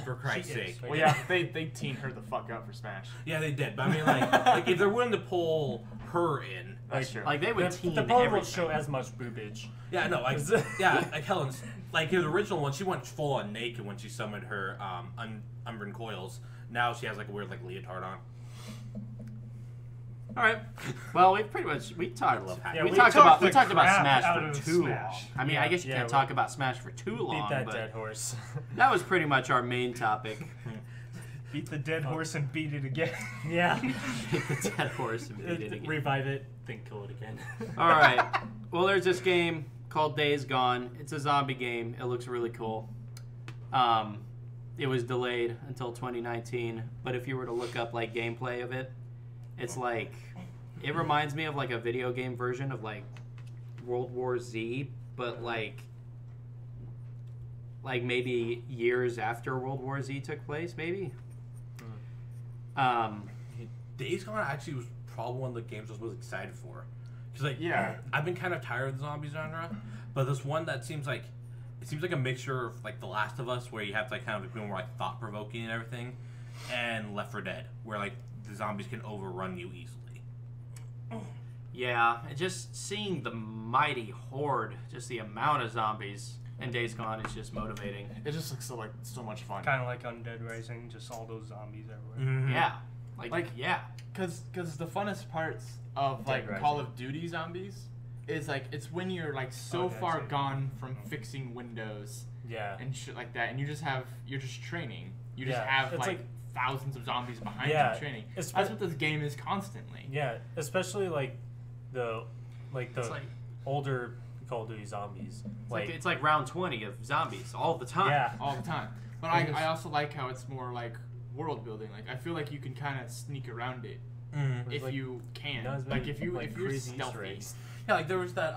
for Christ's She is. sake. Well, yeah, they teened her the fuck up for Smash. Yeah, they did. But I mean, like if they're willing to pull her in, That's true. like they would teen the probably won't everything. show as much boobage. yeah, no, like yeah, like Helen's, like his original one, she went full on naked when she summoned her Umbran coils. Now she has like a weird like leotard on. All right. Well, we talked. love we, hacking. we talked talked about the we talked about crap Smash out for of too Smash. long. I mean, I Yeah, guess you yeah, can't we- talk about Smash for too long. Beat that but dead horse. that was pretty much our main topic. Beat the dead horse and beat it again. Yeah. Hit the dead horse and beat it again. Revive it, then kill it again. All right. Well, there's this game called Days Gone. It's a zombie game. It looks really cool. It was delayed until 2019, but if you were to look up like gameplay of it, it's like it reminds me of like a video game version of like World War Z, but like maybe years after World War Z took place, maybe. Days Gone actually was probably one of the games I was most excited for, because like Yeah. I've been kind of tired of the zombie genre, but this one that seems like a mixture of like The Last of Us, where you have to like kind of be more like thought provoking and everything, and Left 4 Dead, where like the zombies can overrun you easily. Yeah, and just seeing the mighty horde, just the amount of zombies in Days Gone is just motivating. It just looks so much fun. Kind of like Undead Rising, just all those zombies everywhere. Mhm. Yeah. Like- yeah. Cause the funnest parts of Dead like Call Rising. of Duty zombies is like it's when you're like so Oh, yeah, far same. gone from fixing windows Yeah. and shit like that, and you're just training. You just Yeah, have it's like like- thousands of zombies behind Yeah, you training. it's- That's what this game is constantly. Yeah, especially like the It's like older Call of Duty zombies. it's like round 20 of zombies all the time. yeah, All the time. But I also like how it's more like world building. Like I feel like you can kind of sneak around it Mhm. if like, you can. not as Like many, if you're crazy Easter stealthy. eggs. Yeah, like there was that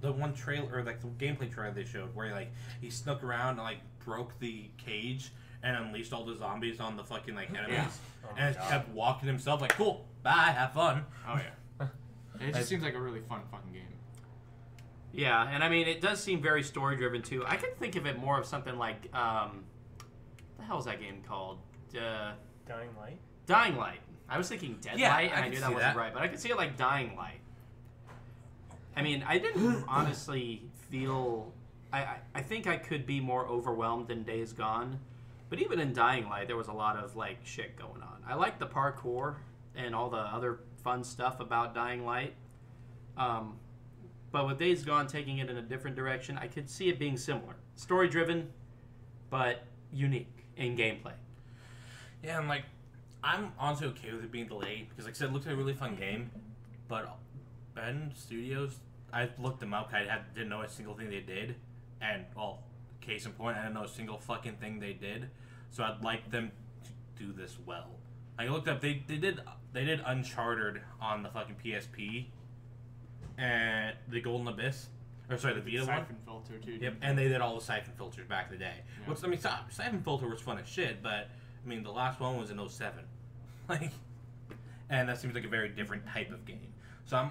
the one trailer or like the gameplay trailer they showed where like he snuck around and like broke the cage and unleashed all the zombies on the fucking like enemies, Yeah. Oh my and God. kept walking himself like, cool, bye, have fun. Oh yeah. It just seems like a really fun fucking game. Yeah, and I mean, it does seem very story driven too. I could think of it more of something like, what the hell is that game called? Dying Light. Dying Light. I was thinking Dead Yeah, Light, and I I can knew see that wasn't that. right, but I could see it like Dying Light. I mean, I didn't honestly feel. I think I could be more overwhelmed in Days Gone, but even in Dying Light, there was a lot of like shit going on. I like the parkour and all the other fun stuff about Dying Light. But with Days Gone taking it in a different direction, I could see it being similar. Story driven, but unique in gameplay. Yeah, and like I'm honestly okay with it being delayed because like I said, it looks like a really fun game, but Ben Studios, I looked them up. Didn't know a single thing they did, and well, case in point, I didn't know a single fucking thing they did. So I'd like them to do this well. I looked up. They did Uncharted on the fucking PSP, and the Golden Abyss, or sorry, the Vita one. Siphon filter too. Yep, and they did all the siphon filters back in the day. Yeah. Which I mean, siphon filter was fun as shit, but I mean, the last one was in '07, like, and that seems like a very different type of game. So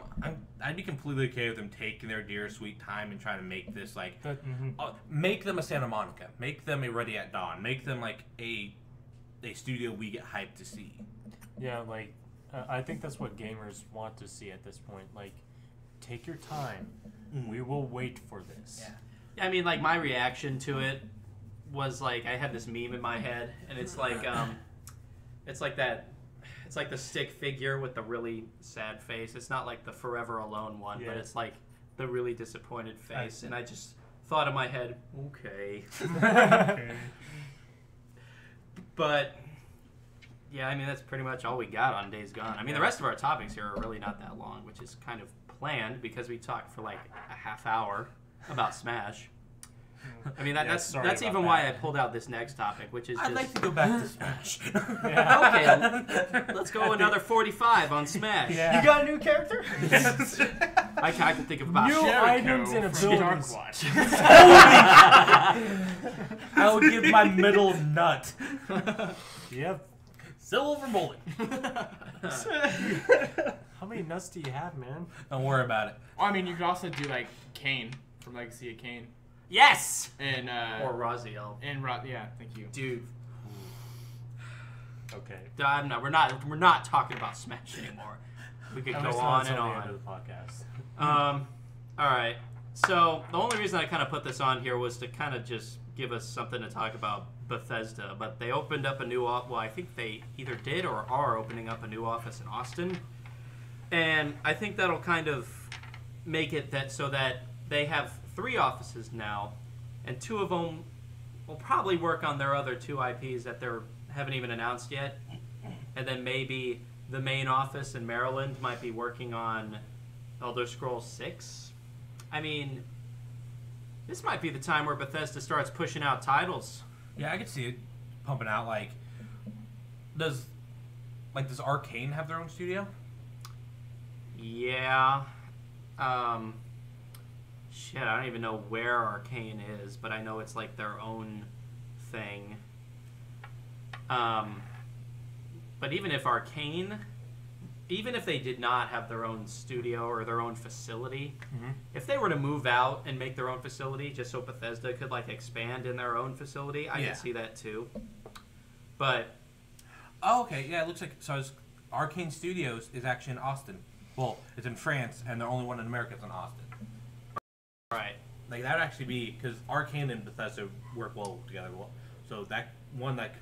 I'd be completely okay with them taking their dear sweet time and trying to make this like, make them a Santa Monica, make them a Ready at Dawn, make them like a studio we get hyped to see. Yeah, like I think that's what gamers want to see at this point. Like, take your time. We will wait for this. Yeah. I mean, like, my reaction to it was like, I had this meme in my head, and it's like it's like the stick figure with the really sad face. It's not like the Forever Alone one, but it's like the really disappointed face. And I just thought in my head, okay. But yeah, I mean, that's pretty much all we got on Days Gone. I mean, the rest of our topics here are really not that long, which is kind of planned because we talked for like a half hour about Smash. I mean, that's even why I pulled out this next topic, which is I'd like to go back to Smash. Okay, let's go another 45 on Smash. You got a new character? I can think of about New items and abilities. I would give my middle nut. Yep. Silver bullet. How many nuts do you have, man? Don't worry about it. Well, I mean, you could also do like Kane from Legacy of Kane. Yes! And Or Raziel. yeah, thank you. Dude, Okay. we're not talking about Smash anymore. We could go on and The on. end of the podcast. All right. So the only reason I kind of put this on here was to kind of just give us something to talk about Bethesda. But they opened up a new well, I think they either did or are opening up a new office in Austin, and I think that'll kind of make it that so that they have 3 offices now, and 2 of them will probably work on their other 2 IPs that they haven't even announced yet, and then maybe the main office in Maryland might be working on Elder Scrolls 6. I mean, this might be the time where Bethesda starts pushing out titles. Yeah, I could see it pumping out. Like, does Arcane have their own studio? Yeah. Shit, I don't even know where Arcane is, but I know it's like their own thing. But even if Arcane, even if they did not have their own studio or their own facility, if they were to move out and make their own facility just so Bethesda could like expand in their own facility, I could see that too. But Oh, okay. Yeah, it looks like Arcane Studios is actually in Austin. Well, it's in France, and the only one in America is in Austin. right. Like, that would actually be, because Arcane and Bethesda work well together. So that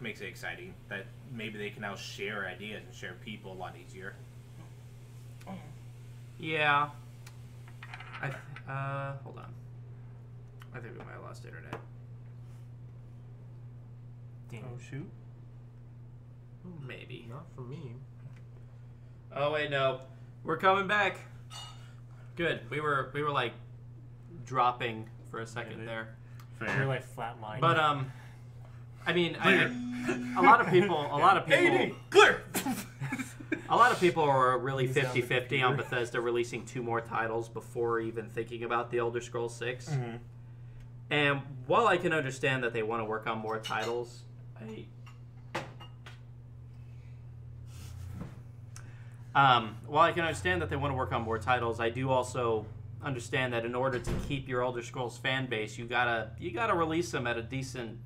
makes it exciting, that maybe they can now share ideas and share people a lot easier. Yeah. Hold on. I think we might have lost internet. Oh shoot! Maybe. Not for me. Oh wait, no. We're coming back. Good. We were like dropping for a second there. You're like flatline. But I mean, a lot of people Clear! a lot of people are really 50-50 on Bethesda releasing 2 more titles before even thinking about the Elder Scrolls 6. Mm-hmm. And while I can understand that they want to work on more titles, while I can understand that they want to work on more titles, I do also understand that in order to keep your Elder Scrolls fan base, you gotta release them at a decent,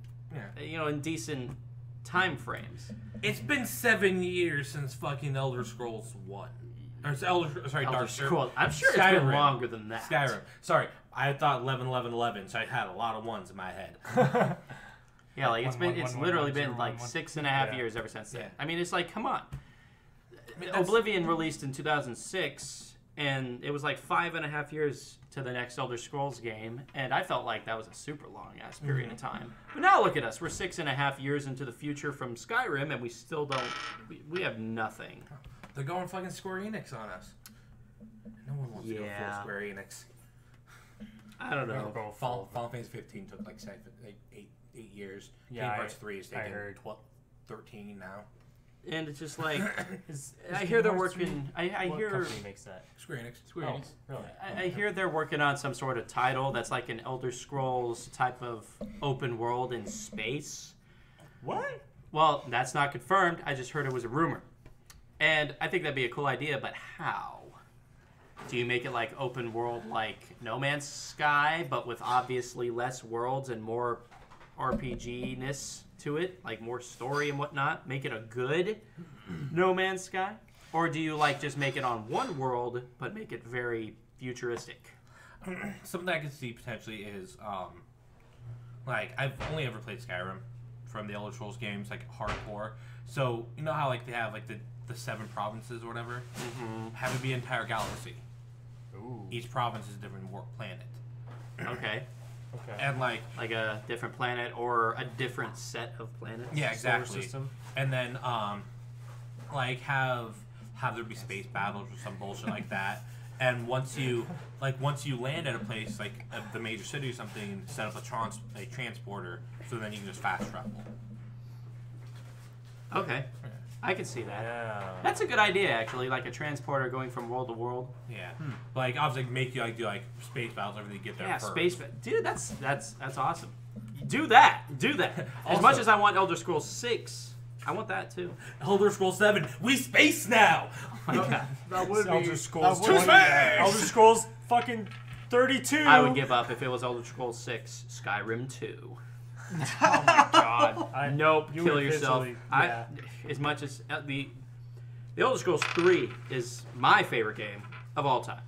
in decent time frames. It's been 7 years since fucking Elder Scrolls 1. Or Dark Scrolls. I'm sure it's been longer than that. Skyrim. Sorry, I thought 11, so I had a lot of ones in my head. Yeah, like it's literally been like 6.5 years ever since then. Yeah. I mean, it's like, come on. Oblivion released in 2006, and it was like 5.5 years to the next Elder Scrolls game, and I felt like that was a super long ass period of time. But now look at us, we're 6.5 years into the future from Skyrim, and we still don't. We have nothing. They're going fucking Square Enix on us. No one wants to go full Square Enix. I don't know. Final Fantasy 15 took like 8 years. Yeah, Kingdom Hearts 3 is taking heard. 13 now. And it's just like Is I hear they're Kingdom Hearts working. I What hear. company makes that? Square Enix. Square Enix. Really? I hear they're working on some sort of title that's like an Elder Scrolls type of open world in space. What? Well, that's not confirmed. I just heard it was a rumor. And I think that'd be a cool idea, but how? Do you make it like open world like No Man's Sky, but with obviously less worlds and more RPG-ness to it? Like more story and whatnot? Make it a good No Man's Sky? Or do you like just make it on one world, but make it very futuristic? Something I could see potentially is, like, I've only ever played Skyrim from the Elder Scrolls games, like, hardcore. So, you know how, like, they have, like, the 7 provinces or whatever? Mm-hmm. Have it be an entire galaxy. Ooh. Each province is a different planet. Okay. Okay. And, like, A different planet or a different set of planets? yeah, Solar exactly. system. And then, like, have there be space battles or some bullshit like that. And once you land at a place like the major city or something, set up a transporter, so then you can just fast travel. Okay. I can see that. Yeah. That's a good idea, actually, like a transporter going from world to world. Yeah, like obviously make you like do like space battles everything you get there. Yeah, first. dude, that's awesome. Do that. As Also- much as I want Elder Scrolls 6, I want that too. Elder Scrolls 7, we space now. Oh my God. That would Elder be Scrolls that would 20. be- Elder Scrolls fucking 32. I would give up if it was Elder Scrolls 6, Skyrim 2. Oh my god. Nope, you kill would yourself. eventually- yeah. As much as the Elder Scrolls 3 is my favorite game of all time.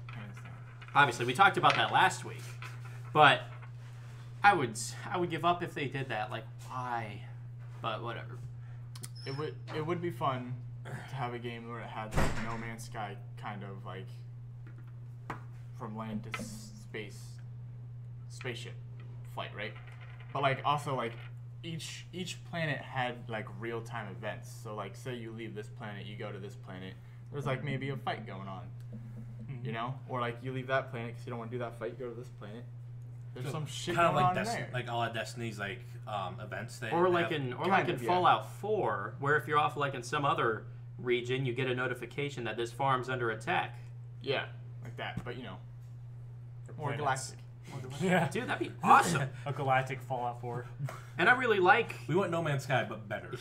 Obviously, we talked about that last week, but I would give up if they did that. Like, why? But whatever. It would be fun to have a game where it had like No Man's Sky kind of like from land to spaceship flight, right? But like also like each planet had like real time events. So like say you leave this planet, you go to this planet. There's like maybe a fight going on, you know, or like you leave that planet because you don't want to do that fight. You go to this planet. There's some shit Kind of going like on in there. like all of Destiny's like events. They Or like have. in Kind of, yeah. Fallout 4, where if you're off like in some other region, you get a notification that this farm's under attack. Yeah, like that. But you know, more planets. galactic. Yeah. Dude, that'd be awesome. A galactic Fallout 4. And I really like We want No Man's Sky, but better.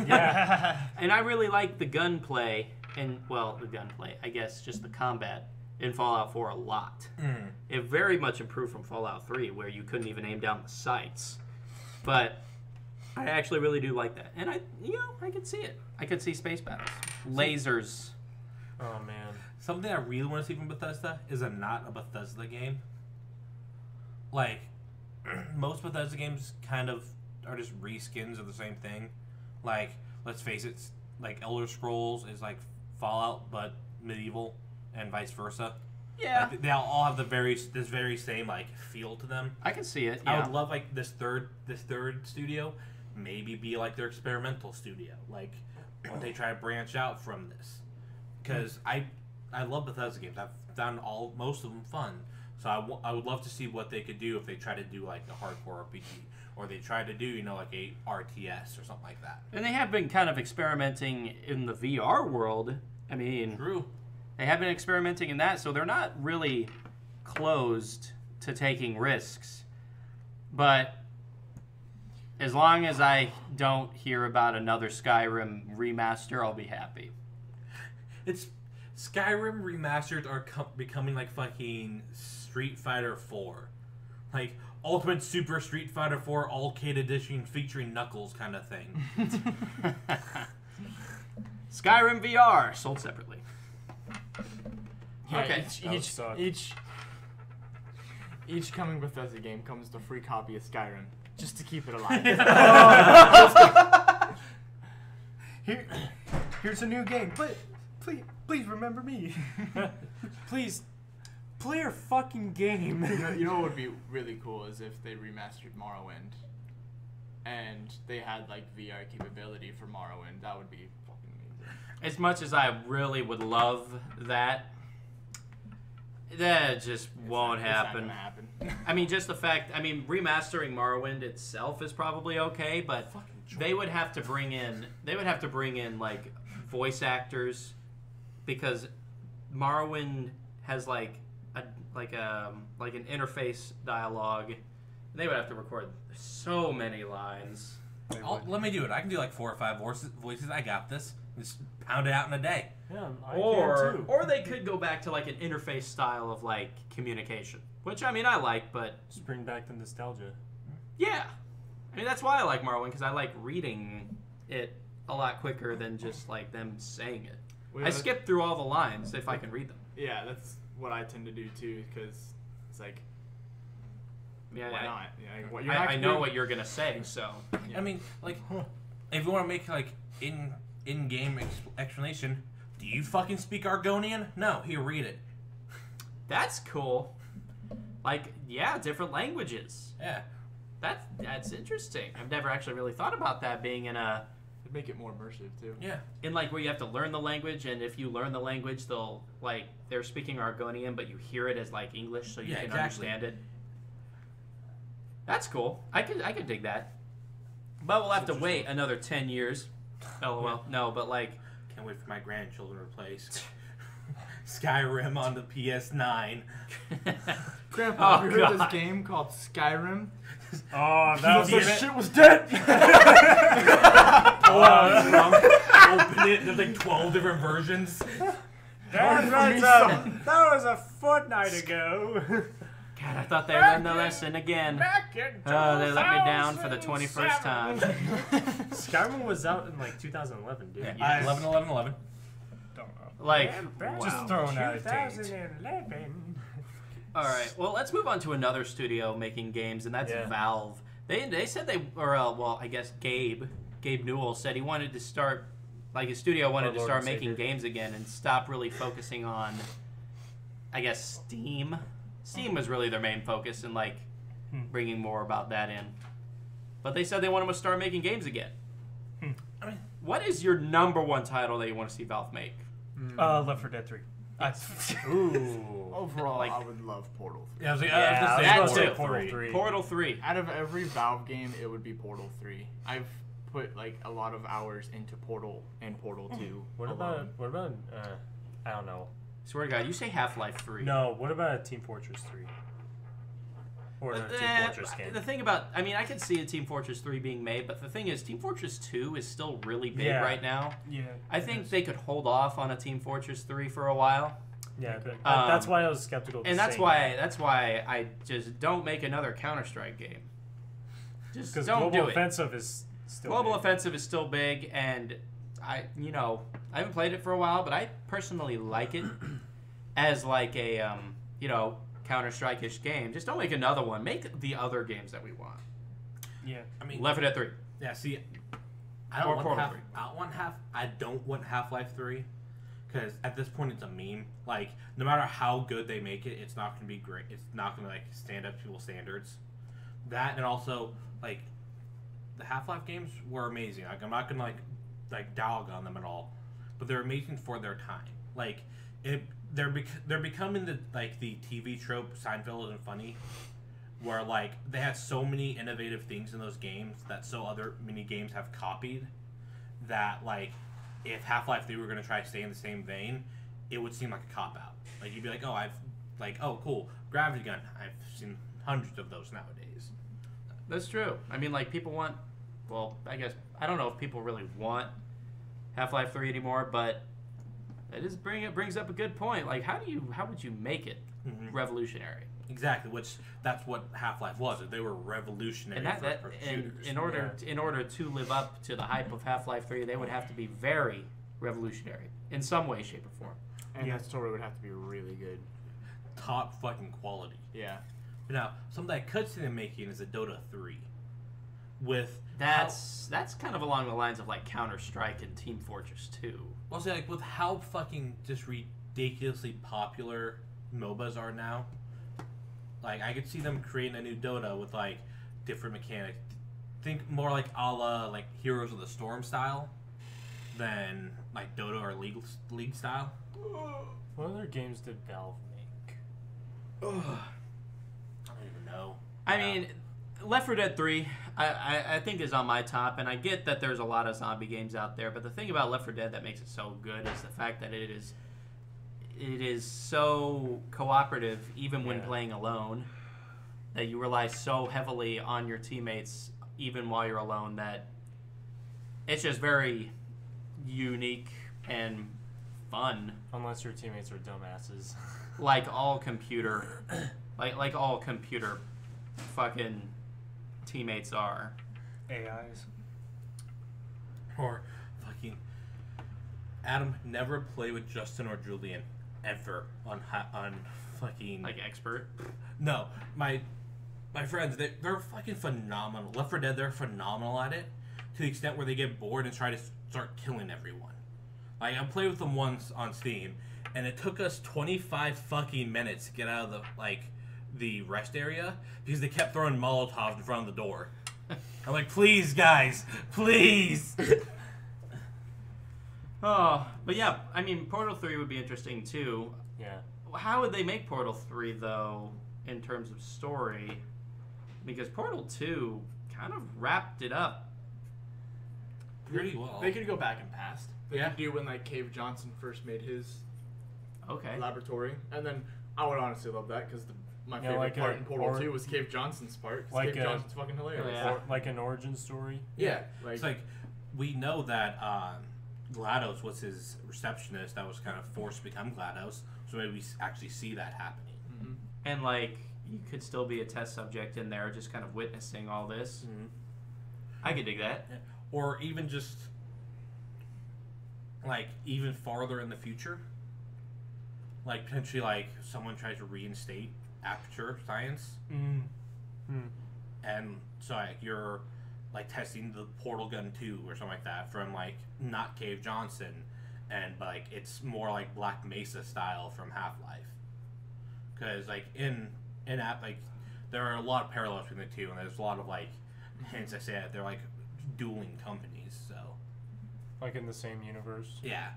Yeah. And I really like the gunplay, and well, the gunplay, I guess, just the combat in Fallout 4 a lot. It very much improved from Fallout 3, where you couldn't even aim down the sights. But I actually really do like that, and I could see it. I could see space battles, lasers. Oh man. Something I really want to see from Bethesda is not a Bethesda game. Like, most Bethesda games kind of are just reskins of the same thing. Like, let's face it, like Elder Scrolls is like Fallout but medieval, and vice versa. Yeah, Like, they all have this very same like feel to them. I can see it. I Yeah. would love like this third studio maybe be like their experimental studio, like when they try to branch out from this. Because I love Bethesda games. I've found most of them fun. So I would love to see what they could do if they try to do like a hardcore RPG, or they try to do like a RTS or something like that. And they have been kind of experimenting in the VR world. I mean, True. they have been experimenting in that, so they're not really closed to taking risks. But as long as I don't hear about another Skyrim remaster, I'll be happy. It's Skyrim remastered are becoming like fucking Street Fighter 4, like Ultimate Super Street Fighter 4 Arcade Edition featuring Knuckles kind of thing. Skyrim VR sold separately. Yeah, Okay. That would suck. Each coming Bethesda game comes with a free copy of Skyrim, just to keep it alive. Here's a new game, but please remember me. Please, play your fucking game. You know what would be really cool is if they remastered Morrowind, and they had like VR capability for Morrowind. That would be fucking amazing. As much as I really would love that, that just won't It's not happen. gonna happen. I mean, just the fact, remastering Morrowind itself is probably okay, but they would have to bring in like voice actors, because Morrowind has like an interface dialogue. They would have to record so many lines. They would. Let me do it. I can do like 4 or 5 voices. I got this. Just pound it out in a day. Yeah, I can too. Or they could go back to like an interface style of like communication, which I mean I like, but Just bring back the nostalgia. yeah, I mean that's why I like Morrowind because I like reading it a lot quicker than just like them saying it. Well, I skip through all the lines if I can read them. Yeah, that's what I tend to do too, because it's like, Yeah, why I- not? Yeah, like, what you're not I gonna know do- what you're gonna say, so Yeah. I mean, like, if you want to make like in-game explanation, do you fucking speak Argonian? No. Here, read it. that's cool. Like, yeah, different languages. Yeah. That's interesting. I've never actually really thought about that being in a It'd make it more immersive too. Yeah. in like where you have to learn the language, and if you learn the language, they'll like they're speaking Argonian, but you hear it as like English, so you Yeah, can exactly. understand it. That's cool. I could dig that. But we'll have to wait another 10 years. LOL. No, but like Can't wait for my grandchildren to play Skyrim on the PS9. Grandpa, Oh, have you heard God. this game called Skyrim? Oh, that was This it. shit was dead. Open it. There's like 12 different versions. That was a fortnight ago. God, I thought they learned the lesson again. Back in Oh, they let me down for the 21st time. Skyrim was out in like 2011, dude. Yeah. 11, 11, 11. Don't know. Like, Just throwing out a date. 2011. all right. Well, let's move on to another studio making games, and that's Yeah. Valve. They said well, I guess Gabe Newell said he wanted to start, like his studio wanted Our to Lord start and making Savior. games again and stop really focusing on, I guess, Steam. Steam was really their main focus, and like bringing more about that in. But they said they want to start making games again. I mean, What is your number one title that you want to see Valve make? Left 4 Dead 3. Ooh. Overall, Like- I would love Portal 3. yeah, I was like, Yeah, I was that gonna say too. Portal 3. Portal 3. Out of every Valve game, it would be Portal 3. I've put like a lot of hours into Portal and Portal 2. What alone. about I don't know. Swear to God, you say Half-Life 3. No, what about Team Fortress 3? Or a Team Fortress game? The thing about, I mean, I could see a Team Fortress 3 being made, but the thing is, Team Fortress 2 is still really big Yeah. right now. Yeah. I think they could hold off on a Team Fortress 3 for a while, Yeah, but Um, that's why I was skeptical. and that's why I just don't make another Counter-Strike game. Just Because don't Global do it. Offensive is still Global big. Offensive is still big, and I haven't played it for a while, but I personally like it as like a Counter-Strike-ish game. Just don't make another one. Make the other games that we want. Yeah. I mean, Left 4 Dead 3. yeah. See, I Or don't want Portal half. 3. I don't want Half-Life 3 because at this point it's a meme. Like, no matter how good they make it, it's not gonna be great. It's not gonna like stand up to people's standards. That and also like the Half-Life games were amazing. Like, I'm not gonna like dog on them at all, but they're amazing for their time. Like, they're becoming the TV trope Seinfeld isn't funny, where like they had so many innovative things in those games that other mini games have copied, that like if Half-Life 3 were gonna try to stay in the same vein, it would seem like a cop out. Like, you'd be like, oh cool, gravity gun. I've seen hundreds of those nowadays. That's true. I mean, like, people want... Well, I guess... I don't know if people really want Half-Life 3 anymore, but it brings up a good point. Like, how would you make it revolutionary? Exactly, that's what Half-Life was. They were revolutionary And for and shooters. in order to live up to the hype of Half-Life 3, they would have to be very revolutionary in some way, shape, or form. And that story would have to be really good. Top fucking quality. Yeah. But now, something I could see them making is a Dota 3. With That's kind of along the lines of like Counter-Strike and Team Fortress 2. Well, see, like, with how fucking just ridiculously popular MOBAs are now, like, I could see them creating a new Dota with, like, different mechanics. Think more like a la, like, Heroes of the Storm style than, like, Dota or League style. What other games did Valve make? I don't even know. I mean, Left 4 Dead 3, I think is on my top, and I get that there's a lot of zombie games out there, but the thing about Left 4 Dead that makes it so good is the fact that it is so cooperative, even when Yeah. playing alone, that you rely so heavily on your teammates, even while you're alone, that it's just very unique and fun. Unless your teammates are dumbasses. Like all computer, like all computer, fucking teammates are. AIs. Or fucking Adam, never play with Justin or Julian ever on fucking Like expert. No, my friends, they're fucking phenomenal. Left 4 Dead, they're phenomenal at it to the extent where they get bored and try to start killing everyone. Like, I played with them once on Steam, and it took us 25 fucking minutes to get out of the rest area because they kept throwing Molotovs in front of the door. I'm like, please, guys, please. Oh, but yeah, I mean, Portal 3 would be interesting too. Yeah. How would they make Portal 3 though, in terms of story? Because Portal 2 kind of wrapped it up. Pretty well. They could go back in past. They Yeah. could do when like Cave Johnson first made his Okay. laboratory, and then I would honestly love that because my Yeah, favorite like part a- in Portal or- 2 was Cave Johnson's part. 'Cause Like Cave a- Johnson's fucking hilarious. Yeah. Or like an origin story. Yeah, It's like, we know that GLaDOS was his receptionist that was kind of forced to become GLaDOS, so maybe we actually see that happening. Mhm. And like, you could still be a test subject in there, just kind of witnessing all this. Mm-hmm. I could dig that. Or even just, like, even farther in the future. Like, potentially, like, someone tries to reinstate aperture science, Mm. and so, like, you're, like, testing the portal gun 2 or something like that from, like, not Cave Johnson, and, like, it's more like Black Mesa style from Half-Life. Because, like, in app, like, there are a lot of parallels between the two, and there's a lot of, like, hints I say that they're, like, dueling companies, so. Like in the same universe. Yeah.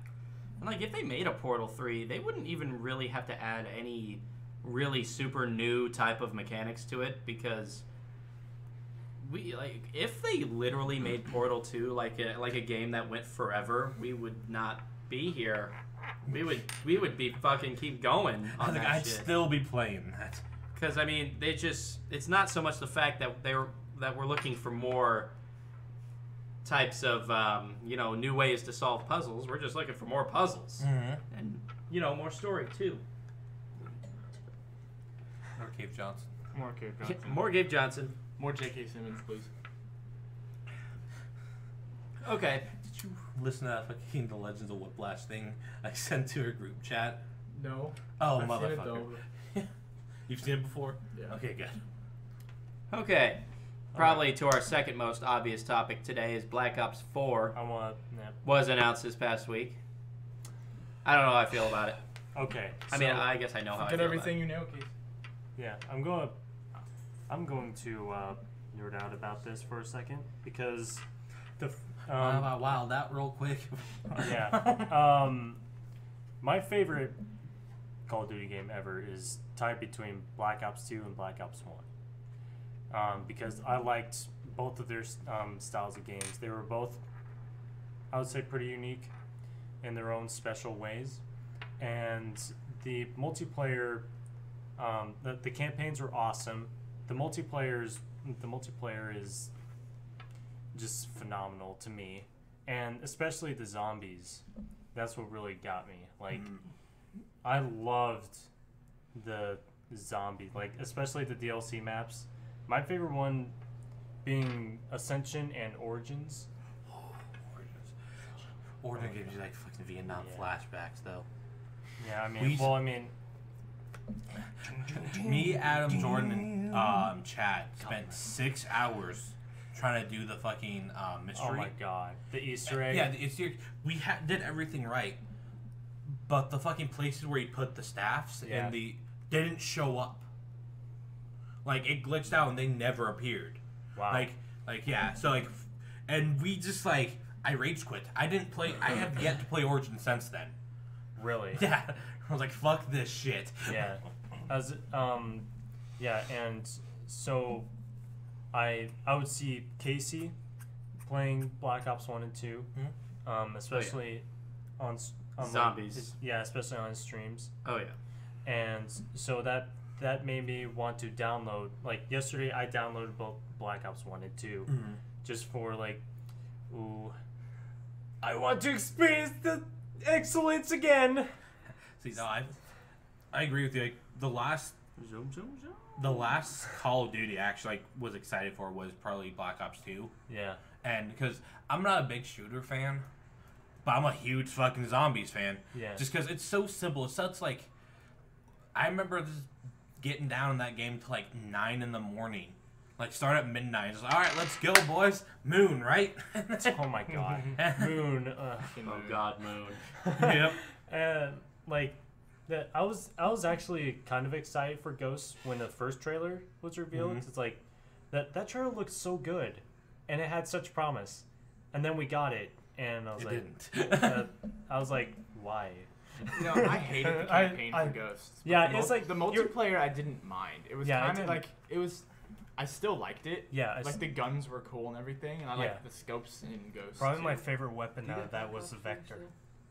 And like, if they made a Portal 3, they wouldn't even really have to add any really super new type of mechanics to it, because if they literally made Portal 2 like a game that went forever, we would not be here. We would be fucking keep going on that I'd shit. still be playing that. Because I mean, it's not so much the fact that we're looking for more types of new ways to solve puzzles. We're just looking for more puzzles and more story too. Or Cave Johnson. More Cave Johnson. More Gabe Johnson. More J.K. Simmons, please. Okay. Did you listen to that fucking The Legends of Whiplash thing I sent to our group chat? No. Oh, I've seen it, motherfucker. though. You've seen it before? Yeah. Okay, good. Okay. Probably to our second most obvious topic today is Black Ops 4 I want. Yeah. was announced this past week. I don't know how I feel about it. Okay. I mean, I guess I know how I Get feel everything you know, Keith. Yeah, I'm going to nerd out about this for a second because the wow, that real quick. yeah my favorite Call of Duty game ever is tied between Black Ops 2 and Black Ops 1 because I liked both of their styles of games. They were both, I would say, pretty unique in their own special ways, and the multiplayer. The campaigns were awesome. The multiplayer is just phenomenal to me, and especially the zombies. That's what really got me. Like, I loved the zombie, like especially the DLC maps. My favorite one being Ascension and Origins. Origin gives you like fucking Vietnam flashbacks, though. Yeah, I mean, Me, Adam, Jordan, and Chad spent 6 hours trying to do the fucking mystery. oh my god, the Easter egg. Yeah, it's we did everything right, but the fucking places where he put the staffs Yeah. and the didn't show up. Like, it glitched out and they never appeared. Wow. Like yeah. So like, and we just like I rage quit. I didn't play. I have yet to play Origin since then. Really? Yeah. I was like, fuck this shit. Yeah. And so I would see Casey playing Black Ops 1 and 2, especially on Zombies. especially on his streams. Oh yeah. And so that made me want to download. Like yesterday, I downloaded both Black Ops 1 and 2 just for like, I want to experience the excellence again. See, no, I agree with you. Like, the last Zoom, zoom, zoom. Call of Duty I actually was excited for was probably Black Ops 2. Yeah. And because I'm not a big shooter fan, but I'm a huge fucking zombies fan. Yeah. Just because it's so simple. It's such like, I remember just getting down in that game till like 9 in the morning. Like, start at midnight. Just, all right, let's go, boys. Moon, right? Oh my god. Moon. Oh God, Moon. Yep. And like I was actually kind of excited for Ghosts when the first trailer was revealed. It's like that trailer looked so good, and it had such promise, and then we got it, and I was I was like, why? You know, I hated the campaign for Ghosts. Yeah, but it's like the multiplayer I didn't mind. It was kind of like I still liked it. Yeah, like the guns were cool and everything, and I liked the scopes in Ghosts. Probably too. my favorite weapon out of that was the Vector.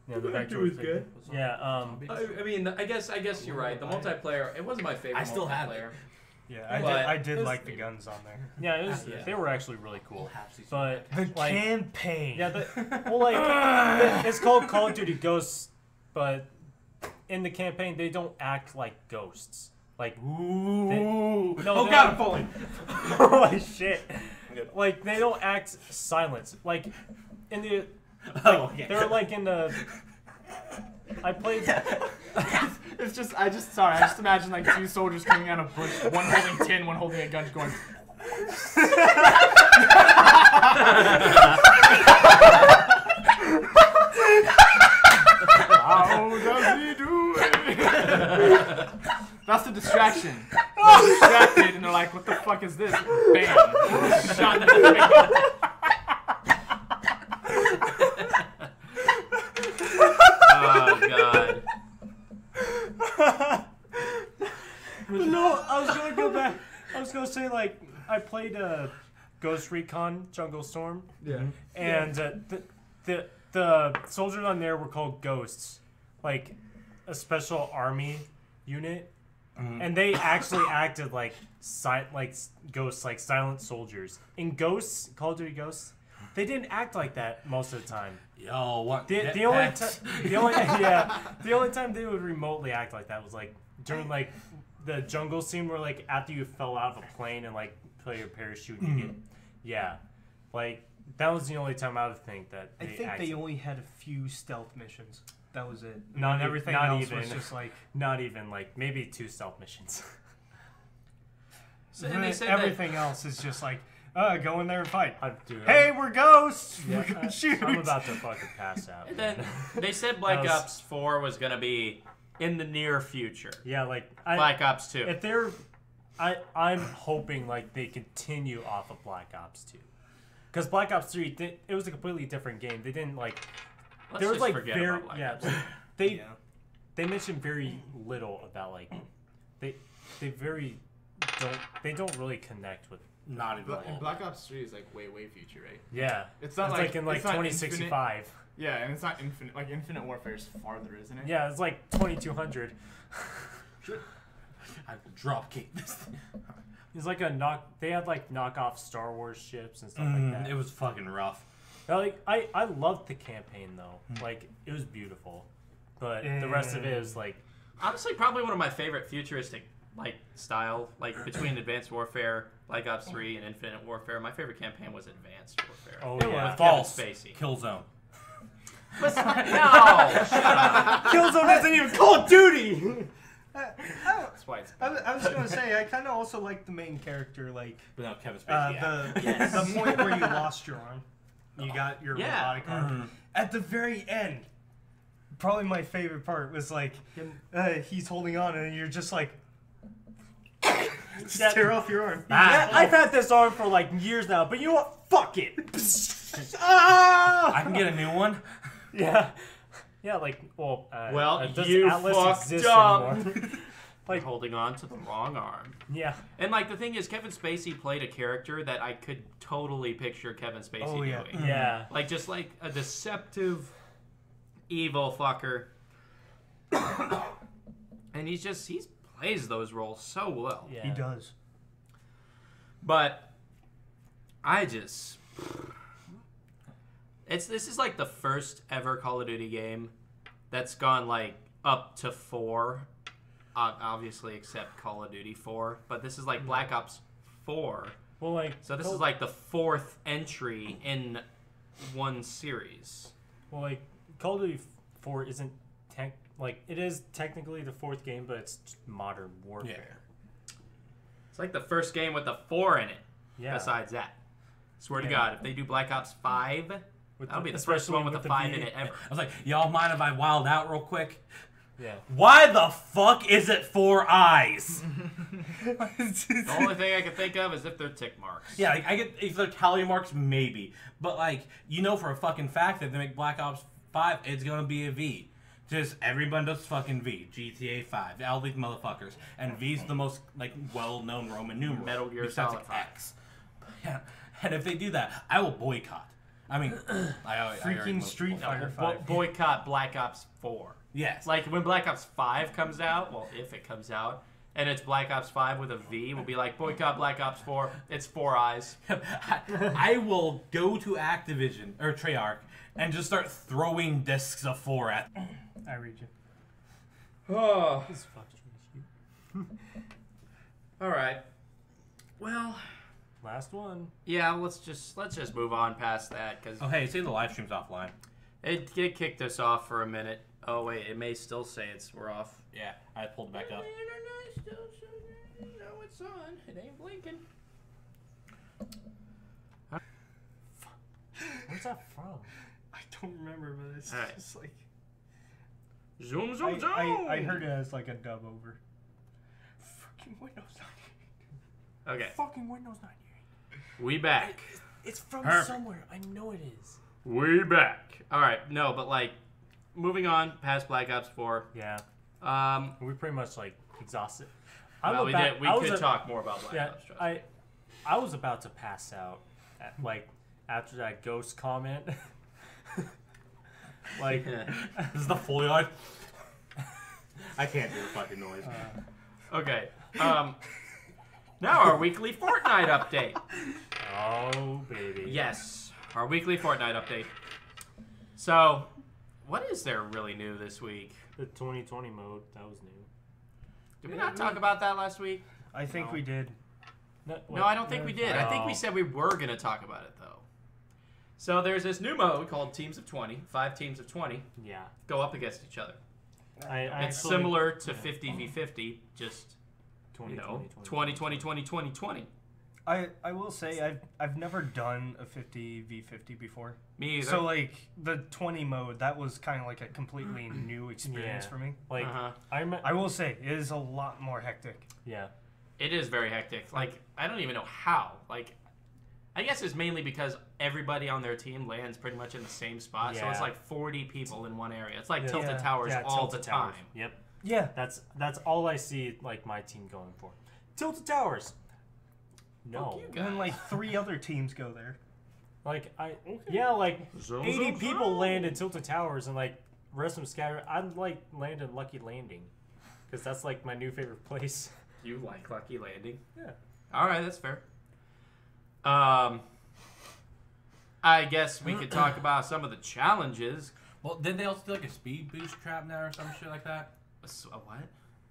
Yeah, the Vector was good. Yeah. I mean, I guess you're right. The multiplayer, it wasn't my favorite. I still have multiplayer. it. Yeah, I did like the guns on there. Yeah, they were actually really cool. But The campaign. Yeah, it's called Call of Duty Ghosts, but in the campaign they don't act like ghosts. Like, Ooh. no, God, I'm falling. holy shit! Like they don't act silent. Like in the, they're like in the. I played. It's just I just imagine like two soldiers coming out of bush, one holding tin, one holding a gun, going. How does he do it? That's the distraction. They're distracted and they're like, "What the fuck is this?" Bam! Shot in the face. Oh God. But no, I was gonna go back. I was gonna say like I played Ghost Recon Jungle Storm. Yeah. And the soldiers on there were called Ghosts, like a special army unit, and they actually acted like ghosts, like silent soldiers. In Ghosts, Call of Duty Ghosts, they didn't act like that most of the time. Yo, what? The only time they would remotely act like that was like during like the jungle scene where like after you fell out of a plane and like play your parachute and you get like that was the only time I would think that I think acted. they only had a few stealth missions. That was it. Not And everything not else even. was just like Not even like maybe 2 stealth missions. So, and they said everything else is just like go in there and fight. Hey, We're ghosts. yeah, We're gonna shoot. I'm about to fucking pass out. And then they said Black That was- Ops 4 was gonna be in the near future. Yeah, like Black Ops 2. if they're, I'm hoping like they continue off of Black Ops 2, because Black Ops 3 it was a completely different game. They didn't like. Let's There was just like forget very about Black Ops. they mentioned very little about like they don't really connect with. Not even. And Black Ops 3 is like way future, right? Yeah, It's not like in like it's not 2065. Yeah, and it's not infinite. Like Infinite Warfare is farther, isn't it? Yeah, it's like 2200. I will drop kick this thing. It's like they had like knockoff Star Wars ships and stuff like that. It was fucking rough. Like I loved the campaign though. Like it was beautiful, but the rest of it was like Honestly, probably one of my favorite futuristic like style, like between Advanced Warfare, Black Ops 3, and Infinite Warfare. My favorite campaign was Advanced Warfare. oh With yeah. Kevin False. Spacey. Killzone. No, shut up. Killzone isn't even Call of Duty. That's why it's. I was gonna say I kind of also like the main character, like But no, Kevin Spacey. the point where you lost your arm, you got your Yeah. robotic arm. At the very end, probably my favorite part was like he's holding on and you're just like tear off your arm. Yeah, I've had this arm for like years now, but you know what? Fuck it. I can get a new one. Yeah. Yeah, like, does you Atlas fucked exist up. anymore? Like holding on to the wrong arm. Yeah. And like the thing is, Kevin Spacey played a character that I could totally picture Kevin Spacey Oh, yeah. doing. Yeah. Like just like a deceptive, evil fucker. And he plays those roles so well. Yeah. He does. This is like the first ever Call of Duty game that's gone like up to 4, obviously except Call of Duty 4. But this is like Black Ops 4. Well, like So this is like the 4th entry in one series. Well, like Call of Duty 4 isn't it is technically the 4th game, but it's modern warfare. It's like the first game with a 4 in it. Yeah. Besides that, swear to God, if they do Black Ops 5, that'll be the first one with a 5 in it ever. I was like, y'all mind if I wild out real quick? Yeah. Why the fuck is it 4 eyes? The only thing I can think of is if they're tick marks. Yeah, like, I get if they're tally marks, maybe. But, like, you know for a fucking fact that if they make Black Ops 5, it's gonna be a V. Just everyone does fucking V. GTA 5. All these motherfuckers. And V's the most, like, well-known Roman numeral. Metal Gear besides, Solid like, X. Yeah. And if they do that, I will boycott. I mean, I already Freaking Street Fighter Bo- 5. boycott Black Ops 4. Yes. Like when Black Ops 5 comes out, well, if it comes out, and it's Black Ops 5 with a V, we'll be like, boycott Black Ops 4. It's 4 eyes. I will go to Activision, or Treyarch, and just start throwing discs of 4 at I read you. Oh. This fuck's trying to shoot. All right. Well, Last one. yeah. Let's just move on past that because Oh, hey, say the live stream's offline. it kicked us off for a minute. Oh wait, it may still say we're off. Yeah, I pulled it back up. No, it's on. It ain't blinking. Where's that from? I don't remember, but it's Alright. just like Zoom, zoom, zoom. I heard it as like a dub over. Fucking Windows 98. Okay, Fucking Windows 98. we back. It's from Perfect. somewhere. I know it is. We back. All right. No, but like, moving on past Black Ops 4. Yeah. We We pretty much like exhausted. did. We could talk more about Black Yeah, Ops. Trust me. I was about to pass out, like after that ghost comment. Like, This is the foliage. I can't do the fucking noise. Okay. Now our weekly Fortnite update. oh baby. Yes, our weekly Fortnite update. So, what is there really new this week? The 2020 mode that was new. Did we not talk about that last week? I think we did. No, I don't think we did. I think we said we were going to talk about it, though. So there's this new mode called Teams of 20. 5 teams of 20 Yeah. go up against each other. I It's actually- similar to yeah. 50v50, just, 20, you know, 20, 20, 20, 20, 20, 20. I will say I've never done a 50v50 before. Me either. So like the 20 mode, that was kind of like a completely new experience Yeah. for me. Like, Uh-huh. I will say it is a lot more hectic. yeah. It is very hectic. Like, I don't even know how. Like, I guess it's mainly because everybody on their team lands pretty much in the same spot. So it's Yeah. like 40 people in one area. It's like Yeah. Tilted Yeah. Towers Yeah, all Tilted the Towers. time. Yep. Yeah. That's all I see like my team going for. Tilted Towers. No. you And then like 3 other teams go there. Like like Zoom, 80 zoom, people zoom. land in Tilted Towers and like rest of them scatter. I'd like land in Lucky Landing because that's like my new favorite place. You like Lucky Landing? Yeah. All right, that's fair. I guess we could talk about some of the challenges. Well, didn't they also do like a speed boost trap now or some shit like that? A what?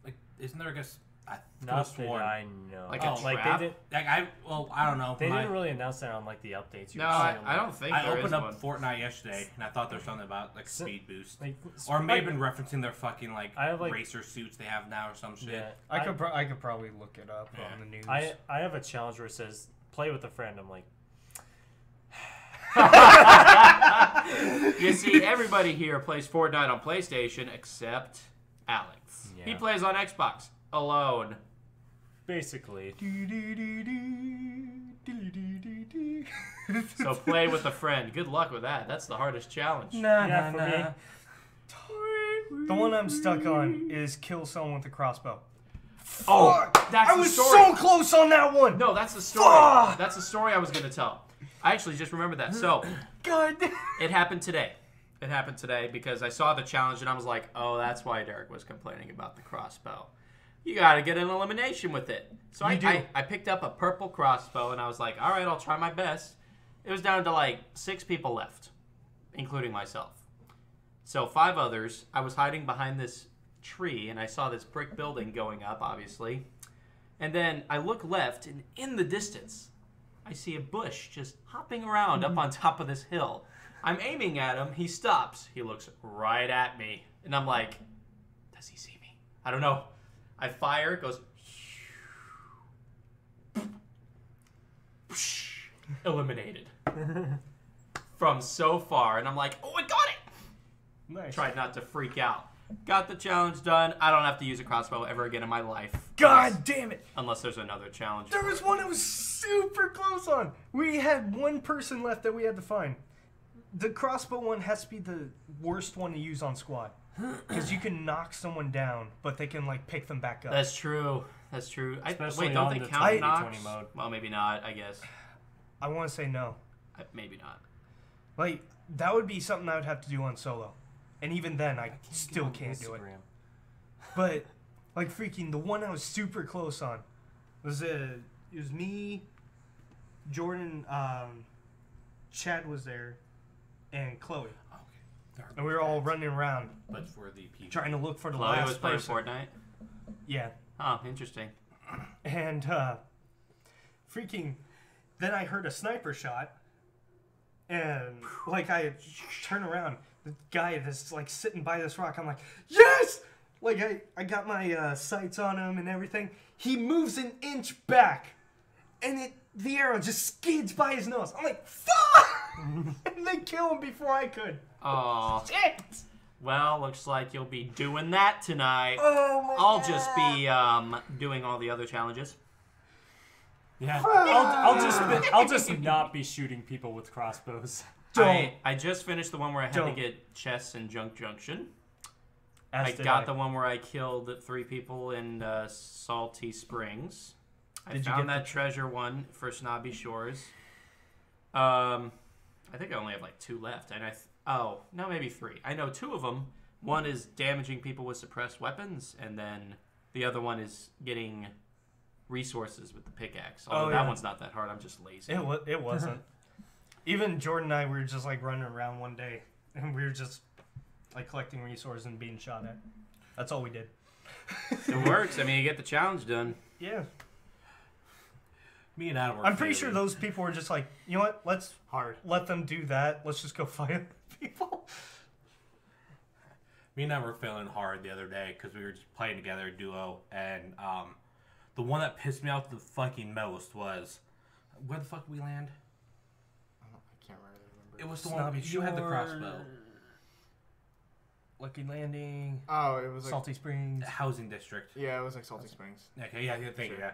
Like, isn't there like a? I Not could've that sworn. I know. Like a like trap? they didn't. Like I don't know. They My- didn't really announce that on like the updates. You No, were I seeing, don't think I there is opened up one. Fortnite yesterday and I thought there was something about like So- speed boost, like, or maybe like, been referencing their fucking like, I have, like- racer suits they have now or some shit. Yeah. I could probably look it up Yeah. on the news. I have a challenge where it says play with a friend. I'm like, You see, everybody here plays Fortnite on PlayStation except Alex. Yeah. He plays on Xbox alone. basically. So play with a friend. Good luck with that. That's the hardest challenge. Nah, Yeah, nah, for me. nah. The one I'm stuck on is kill someone with a crossbow. Oh, that's I the was story. so close on that one. No, that's the story. Fuck! That's the story I was going to tell. I actually just remembered that. So, God. it happened today. It happened today because I saw the challenge and I was like, oh, that's why Derek was complaining about the crossbow. You got to get an elimination with it. So You do. I picked up a purple crossbow and I was like, all right, I'll try my best. It was down to like 6 people left. including myself. So 5 others. I was hiding behind this tree, and I saw this brick building going up, obviously. And then I look left, and in the distance, I see a bush just hopping around up on top of this hill. I'm aiming at him. He stops. He looks right at me. And I'm like, does he see me? I don't know. I fire. It goes... eliminated. From so far. And I'm like, oh, I got it! Nice. Tried not to freak out. Got the challenge done. I don't have to use a crossbow ever again in my life. God damn it! Unless there's another challenge. There was one I was super close on. We had one person left that we had to find. The crossbow one has to be the worst one to use on squad. Because you can knock someone down, but they can, like, pick them back up. That's true. That's true. Especially wait, don't on they the count 20 knocks? mode. Well, maybe not, I guess. I want to say no. Maybe not. Like, that would be something I would have to do on solo. And even then, I still can't do it. But, like, freaking, the one I was super close on was, it was me, Jordan, Chad was there, and Chloe. Okay. And we were all running around But for the people. trying to look for the Chloe last was playing person. Fortnite? Yeah. Oh, interesting. And, freaking, then I heard a sniper shot, and, like, I turn around, the guy that's, like, sitting by this rock, I'm like, yes! Like, I got my, sights on him and everything. He moves an inch back, and the arrow just skids by his nose. I'm like, fuck! And they kill him before I could. Oh. Shit! Well, looks like you'll be doing that tonight. Oh, my I'll God. just be doing all the other challenges. Yeah, I'll just not be shooting people with crossbows. I just finished the one where I had Don't. to get chests in Junk Junction. As I did got the one where I killed 3 people in Salty Springs. I Did you found get that the treasure one for Snobby Shores. I think I only have like 2 left, and no, maybe 3. I know 2 of them. One is damaging people with suppressed weapons, and then the other one is getting resources with the pickaxe. Although that one's not that hard. I'm just lazy. It wasn't. Even Jordan and I were just like running around one day, and we were just like collecting resources and being shot at. That's all we did. It works. I mean, you get the challenge done. Yeah. Me and Adam were I'm pretty sure failing. those people were just like, you know what? Let's let them do that. Let's just go fight other people. Me and I were failing hard the other day because we were just playing together, duo, and the one that pissed me off the fucking most was, where the fuck did we land? I can't remember. It was the Snobby one you had the Shore. crossbow. Lucky Landing, Oh, it was like Salty Springs. Housing district. yeah, it was like Salty Springs. Okay, yeah, thank you. Yeah.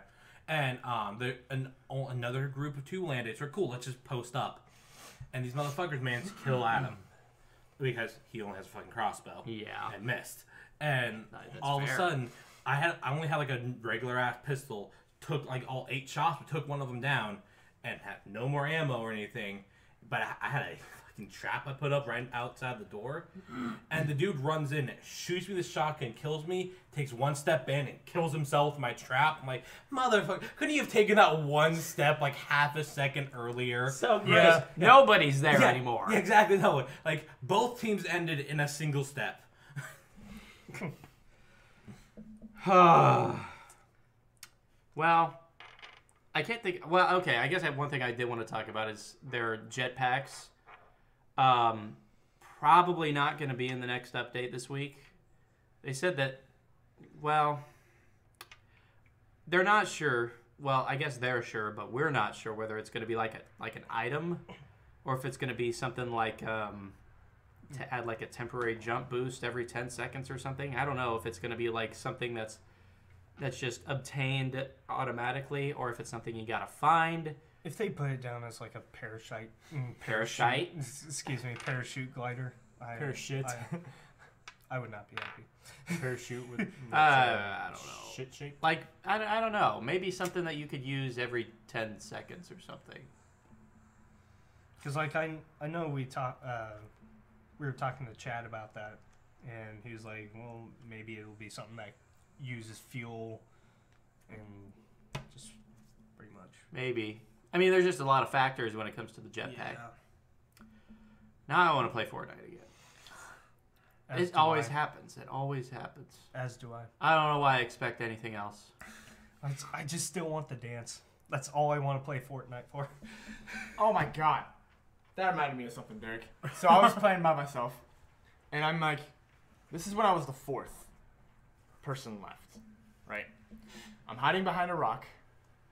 And another group of 2 landed. So cool, let's just post up. And these motherfuckers managed to kill Adam because he only has a fucking crossbow. Yeah. And missed. And That's all of fair. a sudden, I only had like a regular ass pistol. Took like all 8 shots, but took one of them down, and had no more ammo or anything. But I had a fucking trap I put up right outside the door, and the dude runs in, shoots me with the shotgun, kills me, takes 1 step in, and kills himself with my trap. I'm like, motherfucker, couldn't you have taken that 1 step like half a second earlier? So great. Yeah. Nobody's there anymore. Yeah, exactly. No, like both teams ended in a single step. Well, I can't think. Well, okay. I guess one thing I did want to talk about is their jetpacks. Probably not going to be in the next update this week. They said that. Well, they're not sure. Well, I guess they're sure, but we're not sure whether it's going to be like an item, or if it's going to be something like to add like a temporary jump boost every 10 seconds or something. I don't know if it's going to be like something that's just obtained automatically, or if it's something you gotta find. If they put it down as like a parachute, Parachute? excuse me, parachute glider, Parachute. I would not be happy. Parachute with I don't know. shit shape. Like I don't know. Maybe something that you could use every 10 seconds or something. Because like I know we were talking to Chad about that, and he was like, well, maybe it'll be something that uses fuel and just pretty much. Maybe. I mean, there's just a lot of factors when it comes to the jetpack. Now I want to play Fortnite again. As It do always I. happens. It always happens. As do I. I don't know why I expect anything else. I just still want the dance. That's all I want to play Fortnite for. Oh my god. That reminded me of something, Derek. So I was playing by myself, and I'm like, this is when I was the 4th person left, right? I'm hiding behind a rock,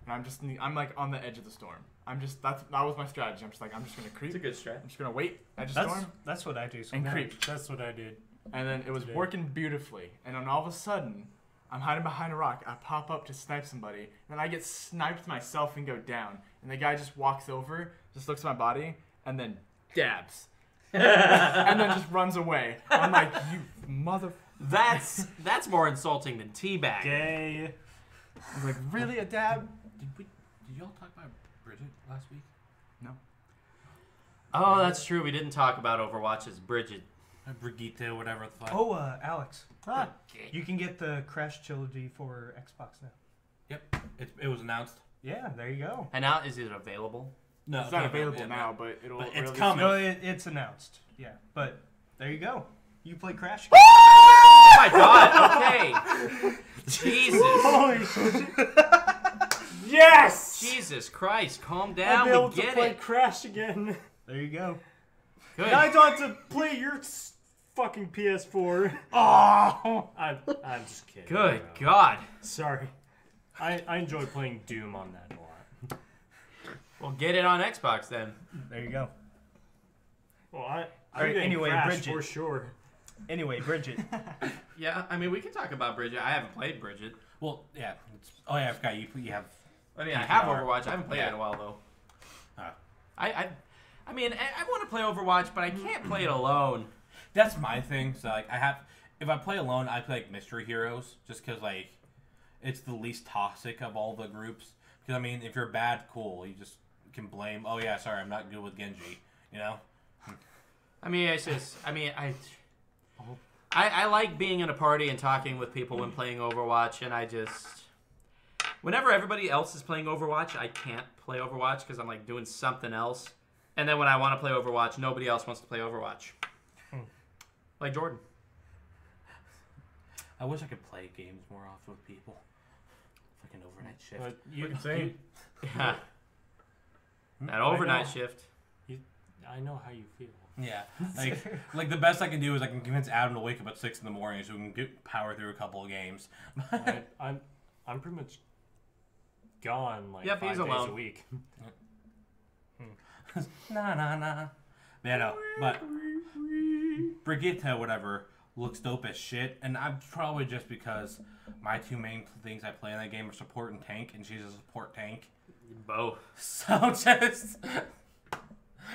and I'm like on the edge of the storm. That was my strategy. I'm just like, I'm just gonna creep. It's a good I'm strategy. just gonna wait edge of storm That's what I do. and sometimes. creep. That's what I did. And then it was Today. working beautifully. And then all of a sudden, I'm hiding behind a rock. I pop up to snipe somebody. And then I get sniped myself and go down. And the guy just walks over, just looks at my body, and then dabs. And then just runs away. I'm like, you mother... That's more insulting than teabag. Gay. I was like, really, a dab? Did y'all talk about Bridget last week? No. Oh, that's true. We didn't talk about Overwatch's Bridget. Brigitte, whatever the fuck. Oh, Alex, Ah, you can get the Crash trilogy for Xbox now. Yep, it was announced. Yeah, there you go. And now, is it available? No, It's not available now, but it'll But it's release- coming. No, it's announced. Yeah, but there you go. You play Crash. Oh my god, okay. Jesus. holy shit. Yes! Jesus Christ, calm I'll down. be able We to get play it. Crash again. There you go. Good. And I got to play your fucking PS4. Oh, I'm just kidding. Good No. God. Sorry. I enjoy playing Doom on that a lot. Well, get it on Xbox then. there you go. Well, Alright, I'm getting anyway, Crash Bridget. for sure. Anyway, Bridget. Yeah, I mean, we can talk about Bridget. I haven't played Bridget. Well, yeah. Oh yeah, I forgot you have. I mean, I have PTR. Overwatch. I haven't played it Yeah. in a while, though. Uh, I mean, I want to play Overwatch, but I can't play it alone. That's my thing. So like, if I play alone, I play like Mystery Heroes, just because like, it's the least toxic of all the groups. Because I mean, if you're bad, cool, you just can blame. Oh yeah, sorry, I'm not good with Genji. You know. I mean, I like being in a party and talking with people when playing Overwatch, and whenever everybody else is playing Overwatch, I can't play Overwatch because I'm like doing something else. And then when I want to play Overwatch, nobody else wants to play Overwatch. Like Jordan. I wish I could play games more often with people. Fucking overnight shift. But you, Same. Yeah. That overnight shift. I know how you feel. Yeah, like the best I can do is I can convince Adam to wake up at 6 in the morning so we can power through a couple of games. I'm pretty much gone like Yep, 5 he's days alone. a week. nah. Yeah, no, but Brigitte, whatever, looks dope as shit, and I'm probably just because my two main things I play in that game are support and tank, and she's a support tank. Both. So just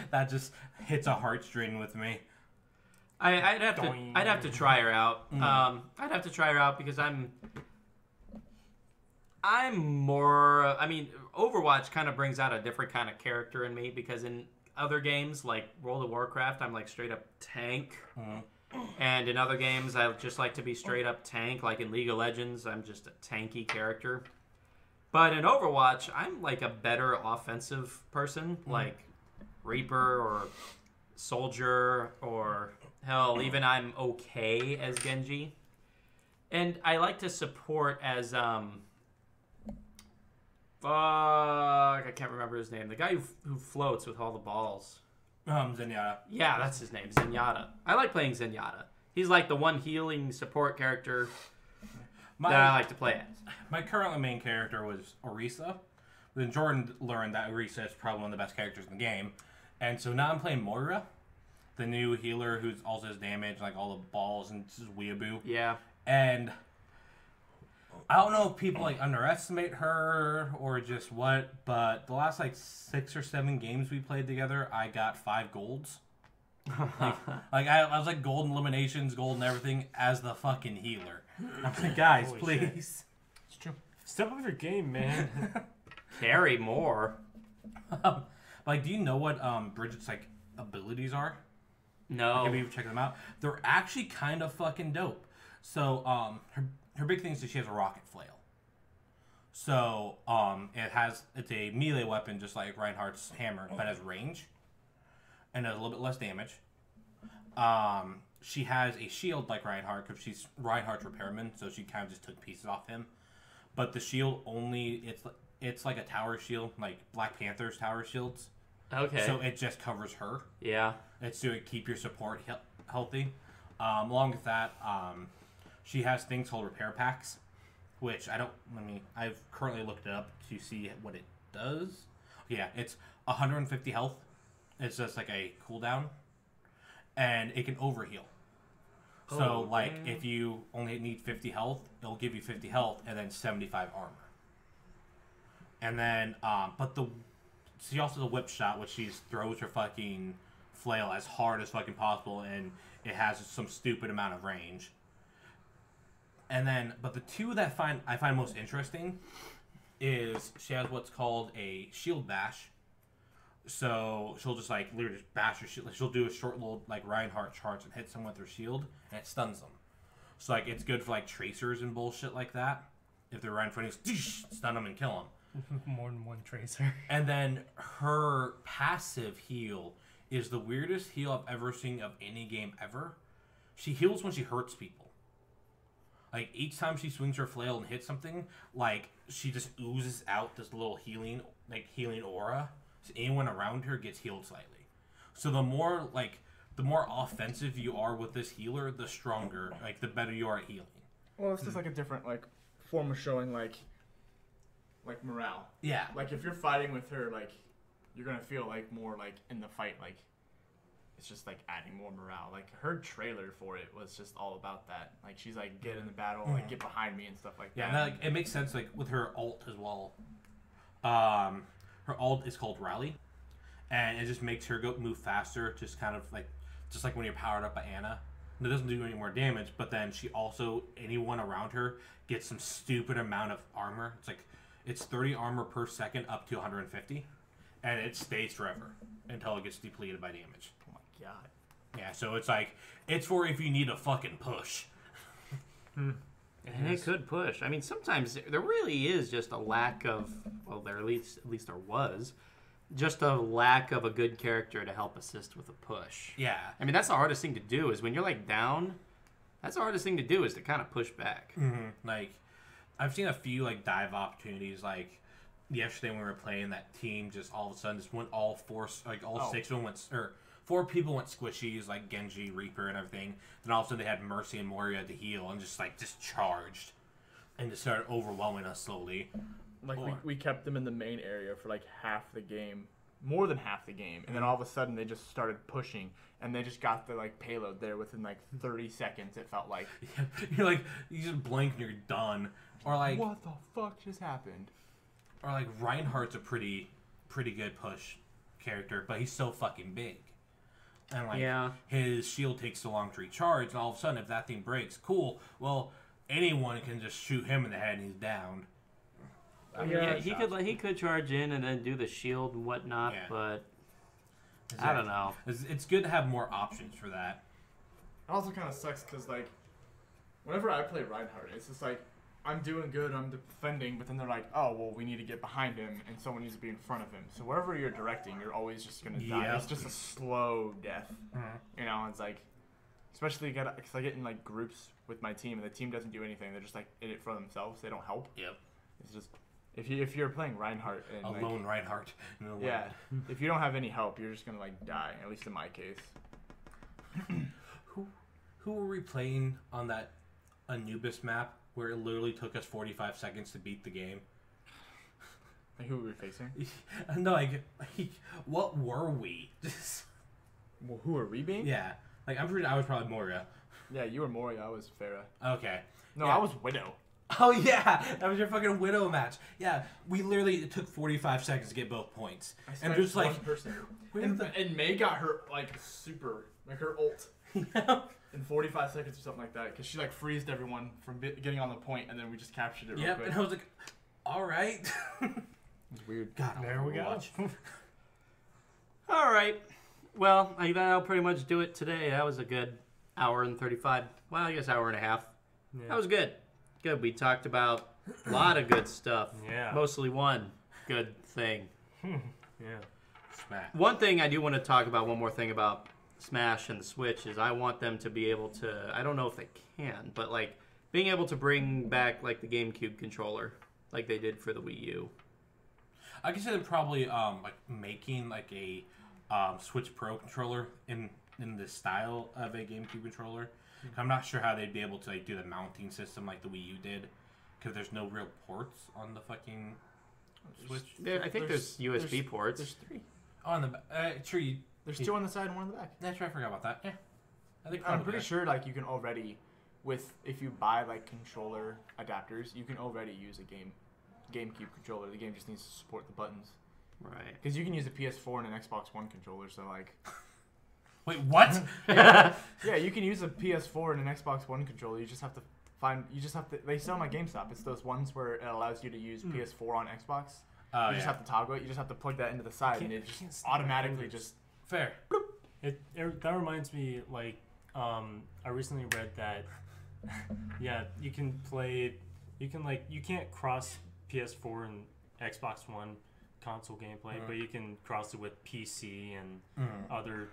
that just hits a heartstring with me. I'd have to try her out. I'd have to try her out because I'm more. I mean, Overwatch kind of brings out a different kind of character in me because in other games like World of Warcraft, I'm like straight up tank, and in other games I just like to be straight up tank. Like in League of Legends, I'm just a tanky character. But in Overwatch, I'm like a better offensive person, like Reaper or Soldier, or hell, even I'm okay as Genji. And I like to support as I can't remember his name. The guy who floats with all the balls. Zenyatta. Yeah, that's his name, Zenyatta. I like playing Zenyatta. He's like the one healing support character that I like to play as. My current main character was Orisa. Then Jordan learned that Orisa is probably one of the best characters in the game. And so now I'm playing Moira, the new healer who's also has damage, like all the balls and just weeaboo. Yeah. And I don't know if people like underestimate her or just what, but the last like 6 or 7 games we played together, I got 5 golds. I was like gold in eliminations, gold in everything as the fucking healer. I'm like, guys, Holy please. It's true. Step up your game, man. Carry more. Like, do you know what Bridget's like abilities are? No. Have you check them out? They're actually kind of fucking dope. So her big thing is that she has a rocket flail. So it's a melee weapon just like Reinhardt's hammer, but has range and does a little bit less damage. She has a shield like Reinhardt because she's Reinhardt's repairman, so she kind of just took pieces off him. But the shield it's like a tower shield, like Black Panther's tower shields. Okay. So it just covers her. Yeah. It's to keep your support healthy. Along with that, she has things called repair packs, which I've currently looked it up to see what it does. Yeah, it's 150 health. It's just like a cooldown, and it can overheal. So, if you only need 50 health, it'll give you 50 health and then 75 armor. And then, she also has a whip shot, which she throws her fucking flail as hard as fucking possible, and it has some stupid amount of range. And then, but the two that I find most interesting is she has what's called a shield bash. So she'll just literally just bash her shield. She'll do a short little Reinhardt charge and hit someone with her shield, and it stuns them. So it's good for tracers and bullshit like that. If they're right in front of you, stun them and kill them. More than one tracer. And then her passive heal is the weirdest heal I've ever seen of any game ever. She heals when she hurts people. Each time she swings her flail and hits something, she just oozes out this little healing aura. So anyone around her gets healed slightly. So the more offensive you are with this healer, the stronger, the better you are at healing. Well, it's just a different form of showing morale. Yeah. If you're fighting with her, you're gonna feel more in the fight. It's just adding more morale. Her trailer for it was just all about that. She's get in the battle, get behind me and stuff like that. Yeah, it makes sense with her ult as well. Her ult is called Rally, and it just makes her move faster, just kind of just like when you're powered up by Anna. And it doesn't do any more damage, but then anyone around her gets some stupid amount of armor. It's 30 armor per second up to 150, and it stays forever until it gets depleted by damage. Oh my god. Yeah, so it's for if you need a fucking push. And it could push. I mean, sometimes there really is just a lack of, at least there was, just a lack of a good character to help assist with a push. Yeah. I mean, that's the hardest thing to do is when you're down, that's the hardest thing to do is to kind of push back. Mm-hmm. I've seen a few dive opportunities. Yesterday when we were playing, that team just all of a sudden just went all four, six of them went, or 4 people went squishies like Genji, Reaper, and everything. Then all of a sudden they had Mercy and Moria to heal and just charged and just started overwhelming us slowly. We kept them in the main area for half the game, more than half the game, and then all of a sudden they just started pushing, and they just got the payload there within 30 seconds. It felt like you're you just blink and you're done, or what the fuck just happened? Or Reinhardt's a pretty good push character, but he's so fucking big. And his shield takes so long to recharge, and all of a sudden, if that thing breaks, cool. Well, anyone can just shoot him in the head, and he's down. He could charge in and then do the shield and whatnot, but exactly. I don't know. It's good to have more options for that. It also kind of sucks because whenever I play Reinhardt, it's just I'm doing good, I'm defending, but then they're oh, well, we need to get behind him, and someone needs to be in front of him. So wherever you're directing, you're always just going to die. It's just a slow death. Mm-hmm. It's especially because I get in groups with my team, and the team doesn't do anything. They're just in it for themselves. They don't help. Yep. It's just, if you're playing Reinhardt. And, a lone Reinhardt. Yeah. If you don't have any help, you're just going to die, at least in my case. Who were we playing on that Anubis map? Where it literally took us 45 seconds to beat the game. Who were we facing? No, what were we? Well, who are we being? Yeah, I'm pretty. I was probably Moria. Yeah, you were Moria. I was Pharah. Okay. No, yeah. I was Widow. Oh yeah, that was your fucking Widow match. Yeah, it took 45 seconds to get both points, and just one person. And May got her super her ult. Yeah. In 45 seconds or something like that, because she freezed everyone from getting on the point, and then we just captured it real quick. And I was all right. It's weird. God, there we go. All right. Well, I think that'll pretty much do it today. That was a good hour and 35. Well, I guess hour and a half. Yeah. That was good. Good. We talked about a lot of good stuff. Yeah. Mostly one good thing. Yeah. Smack. One thing I do want to talk about, one more thing about Smash and the Switch is I want them to be able to. I don't know if they can, but like being able to bring back like the GameCube controller, like they did for the Wii U. I consider them probably like making like a Switch Pro controller in the style of a GameCube controller. I'm not sure how they'd be able to like do the mounting system like the Wii U did, because there's no real ports on the fucking Switch. I think there's USB ports. There's 3. Oh, on the tree. There's 2 on the side and 1 on the back. That's right. I forgot about that. Yeah, I think I'm probably pretty good. sure like you can already, if you buy like controller adapters, you can already use a GameCube controller. The game just needs to support the buttons. Right. Because you can use a PS4 and an Xbox One controller, so like... Wait, what? Yeah, you can use a PS4 and an Xbox One controller. You just have to they sell them at GameStop. It's those ones where it allows you to use PS4 on Xbox. You just have to toggle it. You just have to plug that into the side, and it just automatically just... Fair. That reminds me, like, I recently read that, yeah, you can play, you can't cross PS4 and Xbox One console gameplay, but you can cross it with PC and other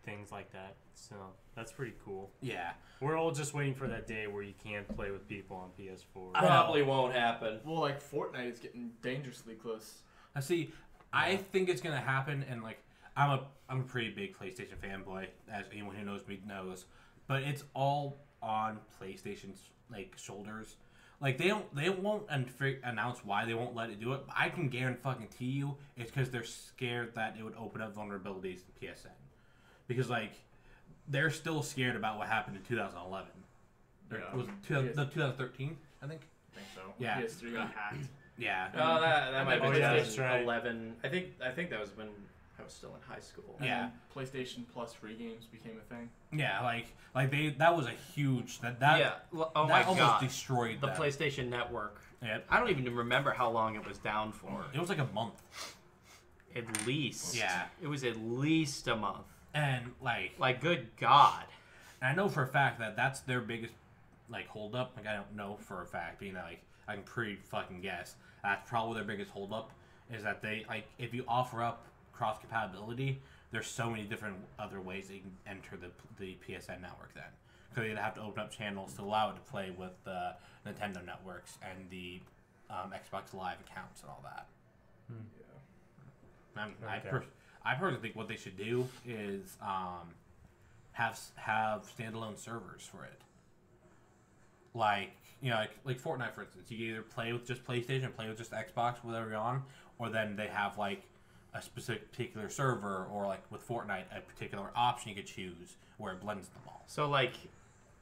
things like that. So that's pretty cool. Yeah. We're all just waiting for that day where you can play with people on PS4. Probably won't happen. Well, like, Fortnite is getting dangerously close. I see. I think it's gonna happen, and like I'm a pretty big PlayStation fanboy, as anyone who knows me knows. But it's all on PlayStation's like shoulders. Like they won't announce why they won't let it do it. But I can guarantee you it's because they're scared that it would open up vulnerabilities in PSN. Because like they're still scared about what happened in 2011. Yeah. It was 2013, I think. I think so. Yeah. PS3 got hacked. Yeah. Oh, that might be yeah, that's 2011. I think that was when I was still in high school. Yeah. And PlayStation Plus free games became a thing. Yeah, like that was a huge that Yeah. Oh my that almost god. destroyed The them. PlayStation Network. Yeah. I don't even remember how long it was down for. It was like a month. At least. Yeah. It was at least a month. And like Like, good God. I know for a fact that that's their biggest like holdup. Like I don't know for a fact, but you know, like I can pretty fucking guess. That's probably their biggest holdup is that they like if you offer up cross compatibility, there's so many different other ways that you can enter the PSN network then. So you'd have to open up channels to allow it to play with the Nintendo networks and the Xbox Live accounts and all that. I personally think what they should do is have standalone servers for it. Like you know, like Fortnite for instance, you can either play with just PlayStation, play with just Xbox, whatever you're on, or then they have like a particular server, or like with Fortnite, a particular option you could choose where it blends them all. So, like,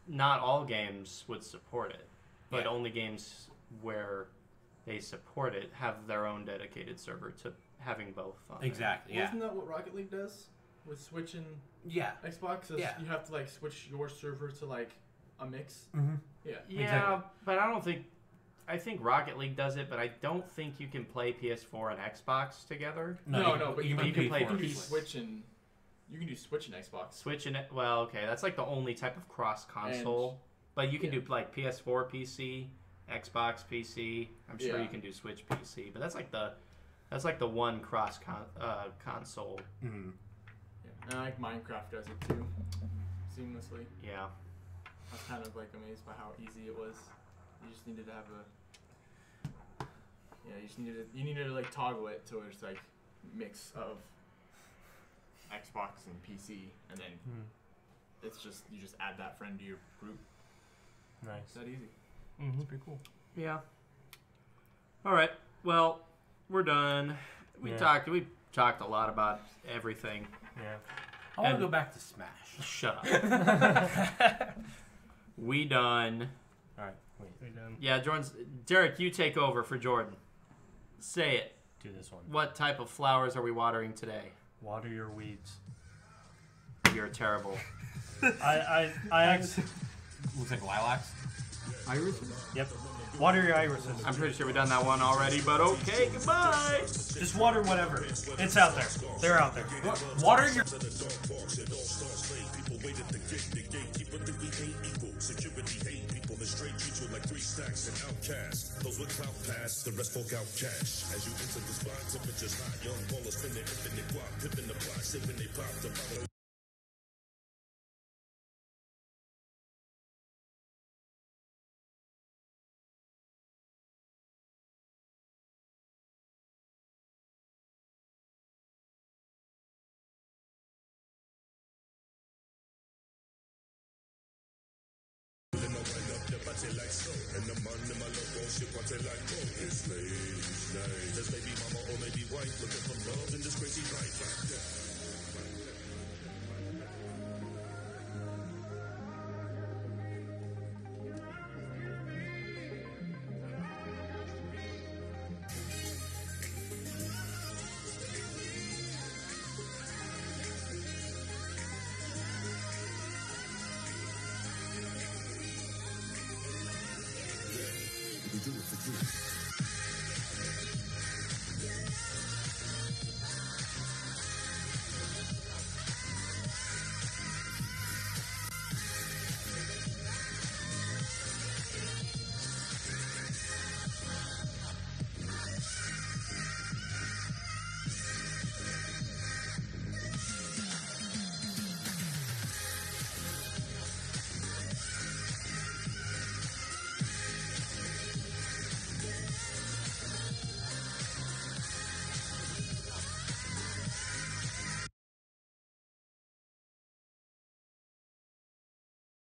not all games would support it, but Yeah. only games where they support it have their own dedicated server to having both on there. Exactly. Yeah. Isn't that what Rocket League does with Switch and Yeah. Xbox? Is Yeah. You have to like switch your server to like a mix. Mm-hmm. Yeah. Yeah, Exactly. but I think Rocket League does it, but I don't think you can play PS4 and Xbox together. No, but you can play can do PC. Switch and you can do Switch and Xbox. Switch and well, okay, that's like the only type of cross console. But you can do like PS4 PC, Xbox PC. I'm sure Yeah. you can do Switch PC, but that's like the one cross console. Mm-hmm. Yeah. And I like Minecraft does it too, seamlessly. Yeah. I was kind of like amazed by how easy it was. You just needed to have you needed to like toggle it to where it's like mix of Xbox and PC, and then it's just you just add that friend to your group. Nice. It's that easy. Mm-hmm. It's pretty cool. Yeah. All right. Well, we're done. We Yeah. talked a lot about everything. Yeah. I want And- to go back to Smash. Shut up. We done. All right. Wait. Yeah, Derek, you take over for Jordan. Say it. Do this one. What type of flowers are we watering today? Water your weeds. You're terrible. I actually. Looks like lilacs. Yep. Water your irises. I'm pretty sure we've done that one already, but okay, goodbye. Just water whatever. It's out there. They're out there. Water your. Those with clout pass, the rest folk out cash. As you enter the spot, temperatures hot, young ballers spinning infinite guap, pippin' the plot, sipping they pop the bottle. party like so. And the man in my love ball, she party like oh. It's ladies' night. There's baby mama or maybe wife looking for love in this crazy life. We do it for you.